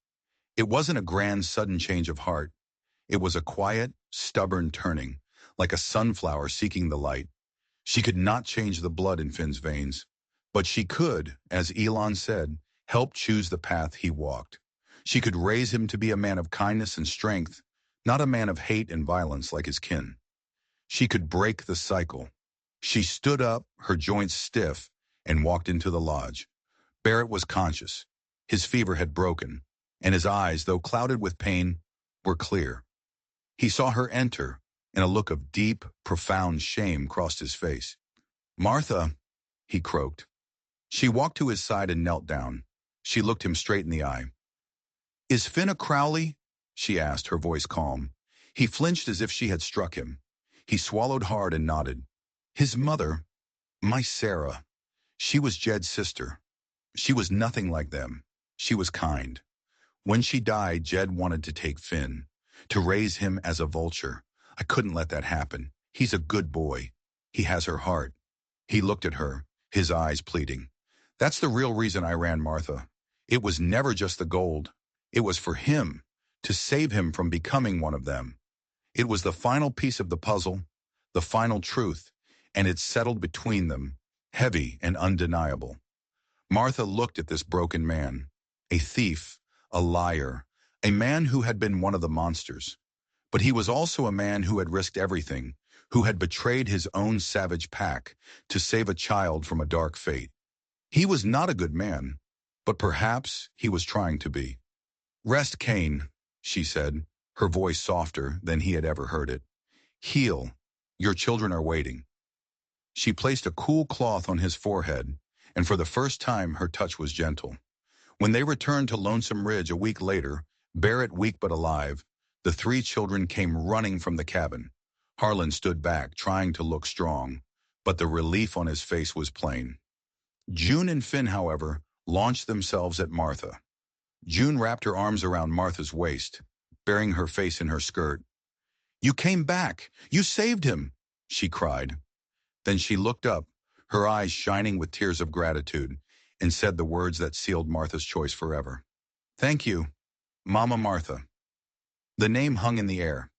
Speaker 1: It wasn't a grand, sudden change of heart. It was a quiet, stubborn turning, like a sunflower seeking the light. She could not change the blood in Finn's veins, but she could, as Elon said, help choose the path he walked. She could raise him to be a man of kindness and strength, not a man of hate and violence like his kin. She could break the cycle. She stood up, her joints stiff, and walked into the lodge. Barrett was conscious. His fever had broken, and his eyes, though clouded with pain, were clear. He saw her enter, and a look of deep, profound shame crossed his face. "Martha," he croaked. She walked to his side and knelt down. She looked him straight in the eye. "Is Finn a Crowley?" she asked, her voice calm. He flinched as if she had struck him. He swallowed hard and nodded. "His mother, my Sarah, she was Jed's sister. She was nothing like them. She was kind. When she died, Jed wanted to take Finn, to raise him as a vulture. I couldn't let that happen. He's a good boy. He has her heart." He looked at her, his eyes pleading. "That's the real reason I ran, Martha. It was never just the gold. It was for him, to save him from becoming one of them. It was the final piece of the puzzle, the final truth, and it settled between them, heavy and undeniable." Martha looked at this broken man, a thief, a liar, a man who had been one of the monsters. But he was also a man who had risked everything, who had betrayed his own savage pack to save a child from a dark fate. He was not a good man, but perhaps he was trying to be. "Rest, Cain," she said, her voice softer than he had ever heard it. "Heal. Your children are waiting." She placed a cool cloth on his forehead, and for the first time her touch was gentle. When they returned to Lonesome Ridge a week later, Barrett weak but alive, the three children came running from the cabin. Harlan stood back, trying to look strong, but the relief on his face was plain. June and Finn, however, launched themselves at Martha. June wrapped her arms around Martha's waist, burying her face in her skirt. "You came back! You saved him!" she cried. Then she looked up, her eyes shining with tears of gratitude, and said the words that sealed Martha's choice forever. "Thank you, Mama Martha." The name hung in the air.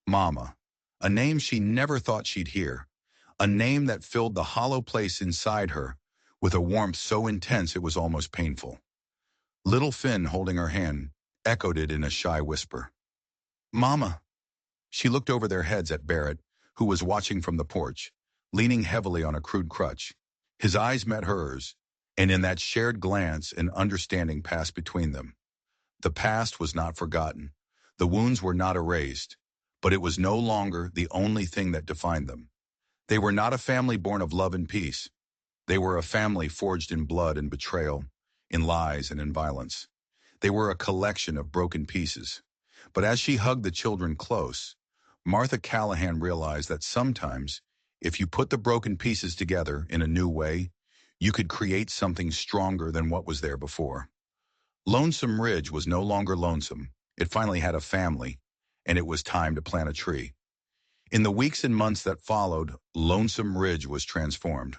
Speaker 1: Mama. A name she never thought she'd hear. A name that filled the hollow place inside her with a warmth so intense it was almost painful. Little Finn, holding her hand, echoed it in a shy whisper. "Mama." She looked over their heads at Barrett, who was watching from the porch, leaning heavily on a crude crutch. His eyes met hers, and in that shared glance an understanding passed between them. The past was not forgotten. The wounds were not erased, but it was no longer the only thing that defined them. They were not a family born of love and peace. They were a family forged in blood and betrayal, in lies and in violence. They were a collection of broken pieces. But as she hugged the children close, Martha Callahan realized that sometimes, if you put the broken pieces together in a new way, you could create something stronger than what was there before. Lonesome Ridge was no longer lonesome. It finally had a family, and it was time to plant a tree. In the weeks and months that followed, Lonesome Ridge was transformed.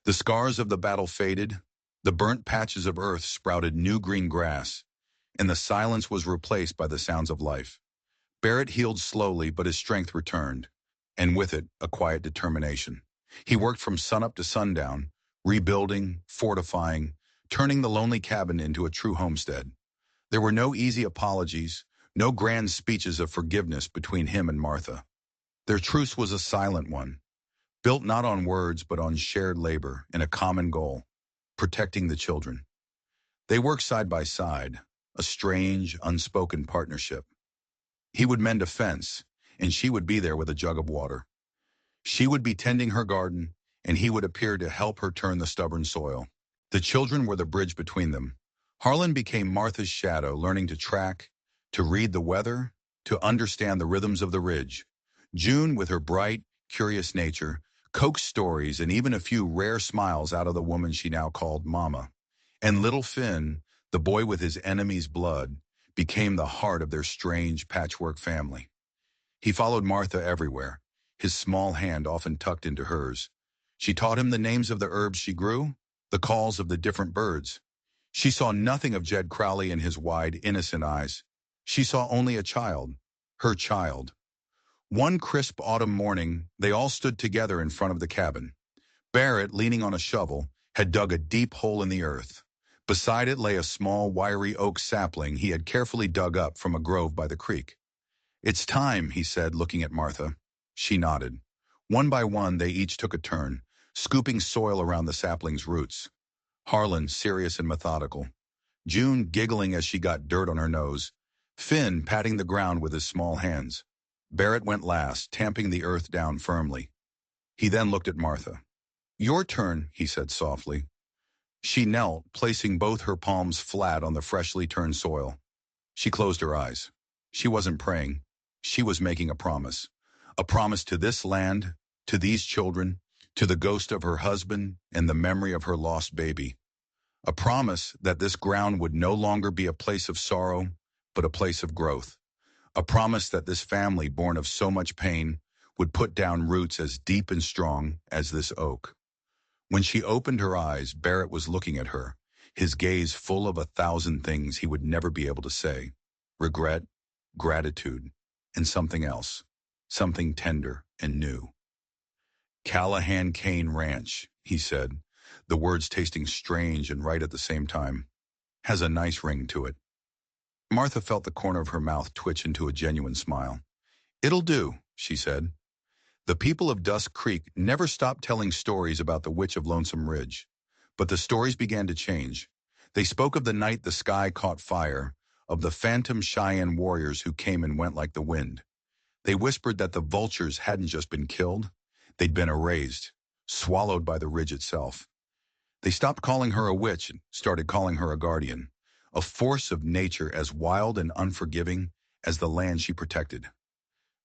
Speaker 1: The scars of the battle faded, the burnt patches of earth sprouted new green grass, and the silence was replaced by the sounds of life. Barrett healed slowly, but his strength returned, and with it, a quiet determination. He worked from sunup to sundown, rebuilding, fortifying, turning the lonely cabin into a true homestead. There were no easy apologies, no grand speeches of forgiveness between him and Martha. Their truce was a silent one, built not on words but on shared labor and a common goal, protecting the children. They worked side by side, a strange, unspoken partnership. He would mend a fence, and she would be there with a jug of water. She would be tending her garden, and he would appear to help her turn the stubborn soil. The children were the bridge between them. Harlan became Martha's shadow, learning to track, to read the weather, to understand the rhythms of the ridge. June, with her bright, curious nature, coaxed stories and even a few rare smiles out of the woman she now called Mama. And little Finn, the boy with his enemy's blood, became the heart of their strange patchwork family. He followed Martha everywhere, his small hand often tucked into hers. She taught him the names of the herbs she grew, the calls of the different birds. She saw nothing of Jed Crowley in his wide, innocent eyes. She saw only a child, her child. One crisp autumn morning, they all stood together in front of the cabin. Barrett, leaning on a shovel, had dug a deep hole in the earth. Beside it lay a small, wiry oak sapling he had carefully dug up from a grove by the creek. "It's time," he said, looking at Martha. She nodded. One by one, they each took a turn, scooping soil around the sapling's roots. Harlan, serious and methodical. June, giggling as she got dirt on her nose. Finn, patting the ground with his small hands. Barrett went last, tamping the earth down firmly. He then looked at Martha. "Your turn," he said softly. She knelt, placing both her palms flat on the freshly turned soil. She closed her eyes. She wasn't praying. She was making a promise. A promise to this land, to these children, to the ghost of her husband and the memory of her lost baby. A promise that this ground would no longer be a place of sorrow, but a place of growth. A promise that this family, born of so much pain, would put down roots as deep and strong as this oak. When she opened her eyes, Barrett was looking at her, his gaze full of 1,000 things he would never be able to say. Regret, gratitude, and something else. Something tender and new. "Callahan Cane Ranch," he said, the words tasting strange and right at the same time. "Has a nice ring to it." Martha felt the corner of her mouth twitch into a genuine smile. "It'll do," she said. The people of Dusk Creek never stopped telling stories about the Witch of Lonesome Ridge. But the stories began to change. They spoke of the night the sky caught fire, of the phantom Cheyenne warriors who came and went like the wind. They whispered that the vultures hadn't just been killed, they'd been erased, swallowed by the ridge itself. They stopped calling her a witch and started calling her a guardian, a force of nature as wild and unforgiving as the land she protected.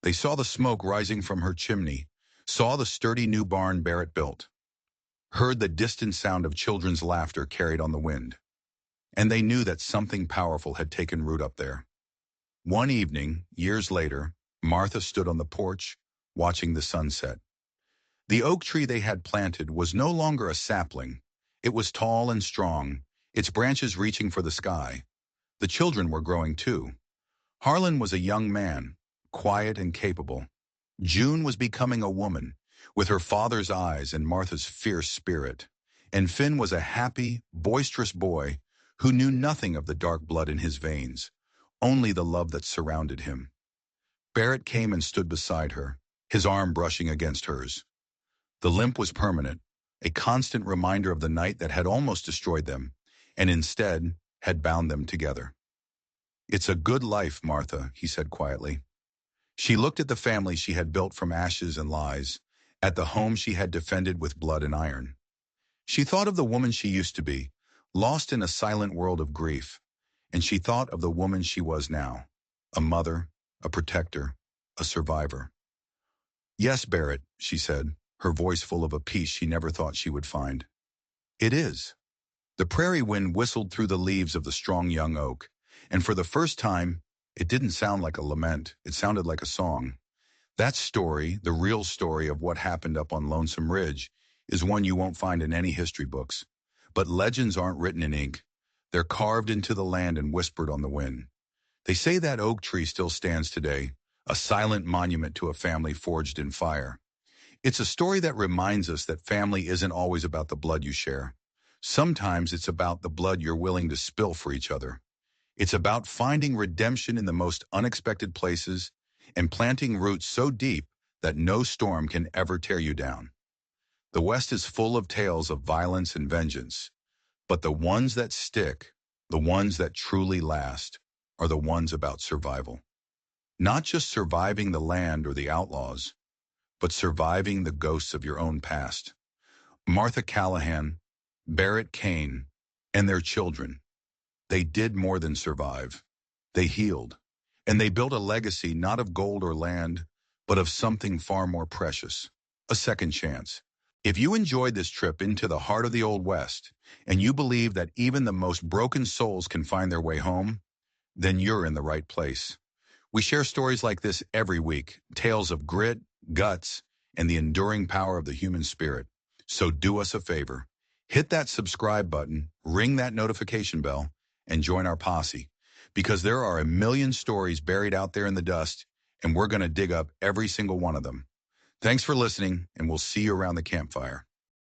Speaker 1: They saw the smoke rising from her chimney, saw the sturdy new barn Barrett built, heard the distant sound of children's laughter carried on the wind, and they knew that something powerful had taken root up there. One evening, years later, Martha stood on the porch, watching the sunset. The oak tree they had planted was no longer a sapling. It was tall and strong, its branches reaching for the sky. The children were growing too. Harlan was a young man, quiet and capable. June was becoming a woman, with her father's eyes and Martha's fierce spirit. And Finn was a happy, boisterous boy who knew nothing of the dark blood in his veins, only the love that surrounded him. Barrett came and stood beside her, his arm brushing against hers. The limp was permanent, a constant reminder of the night that had almost destroyed them, and instead had bound them together. "It's a good life, Martha," he said quietly. She looked at the family she had built from ashes and lies, at the home she had defended with blood and iron. She thought of the woman she used to be, lost in a silent world of grief, and she thought of the woman she was now, a mother, a protector, a survivor. "Yes, Barrett," she said, her voice full of a peace she never thought she would find. "It is." The prairie wind whistled through the leaves of the strong young oak, and for the first time, it didn't sound like a lament, it sounded like a song. That story, the real story of what happened up on Lonesome Ridge, is one you won't find in any history books. But legends aren't written in ink. They're carved into the land and whispered on the wind. They say that oak tree still stands today, a silent monument to a family forged in fire. It's a story that reminds us that family isn't always about the blood you share. Sometimes it's about the blood you're willing to spill for each other. It's about finding redemption in the most unexpected places and planting roots so deep that no storm can ever tear you down. The West is full of tales of violence and vengeance, but the ones that stick, the ones that truly last, are the ones about survival. Not just surviving the land or the outlaws, but surviving the ghosts of your own past. Martha Callahan, Barrett Kane, and their children. They did more than survive. They healed. And they built a legacy not of gold or land, but of something far more precious, a second chance. If you enjoyed this trip into the heart of the Old West, and you believe that even the most broken souls can find their way home, then you're in the right place. We share stories like this every week, tales of grit, guts, and the enduring power of the human spirit. So do us a favor. Hit that subscribe button, ring that notification bell, and join our posse. Because there are a million stories buried out there in the dust, and we're going to dig up every single one of them. Thanks for listening, and we'll see you around the campfire.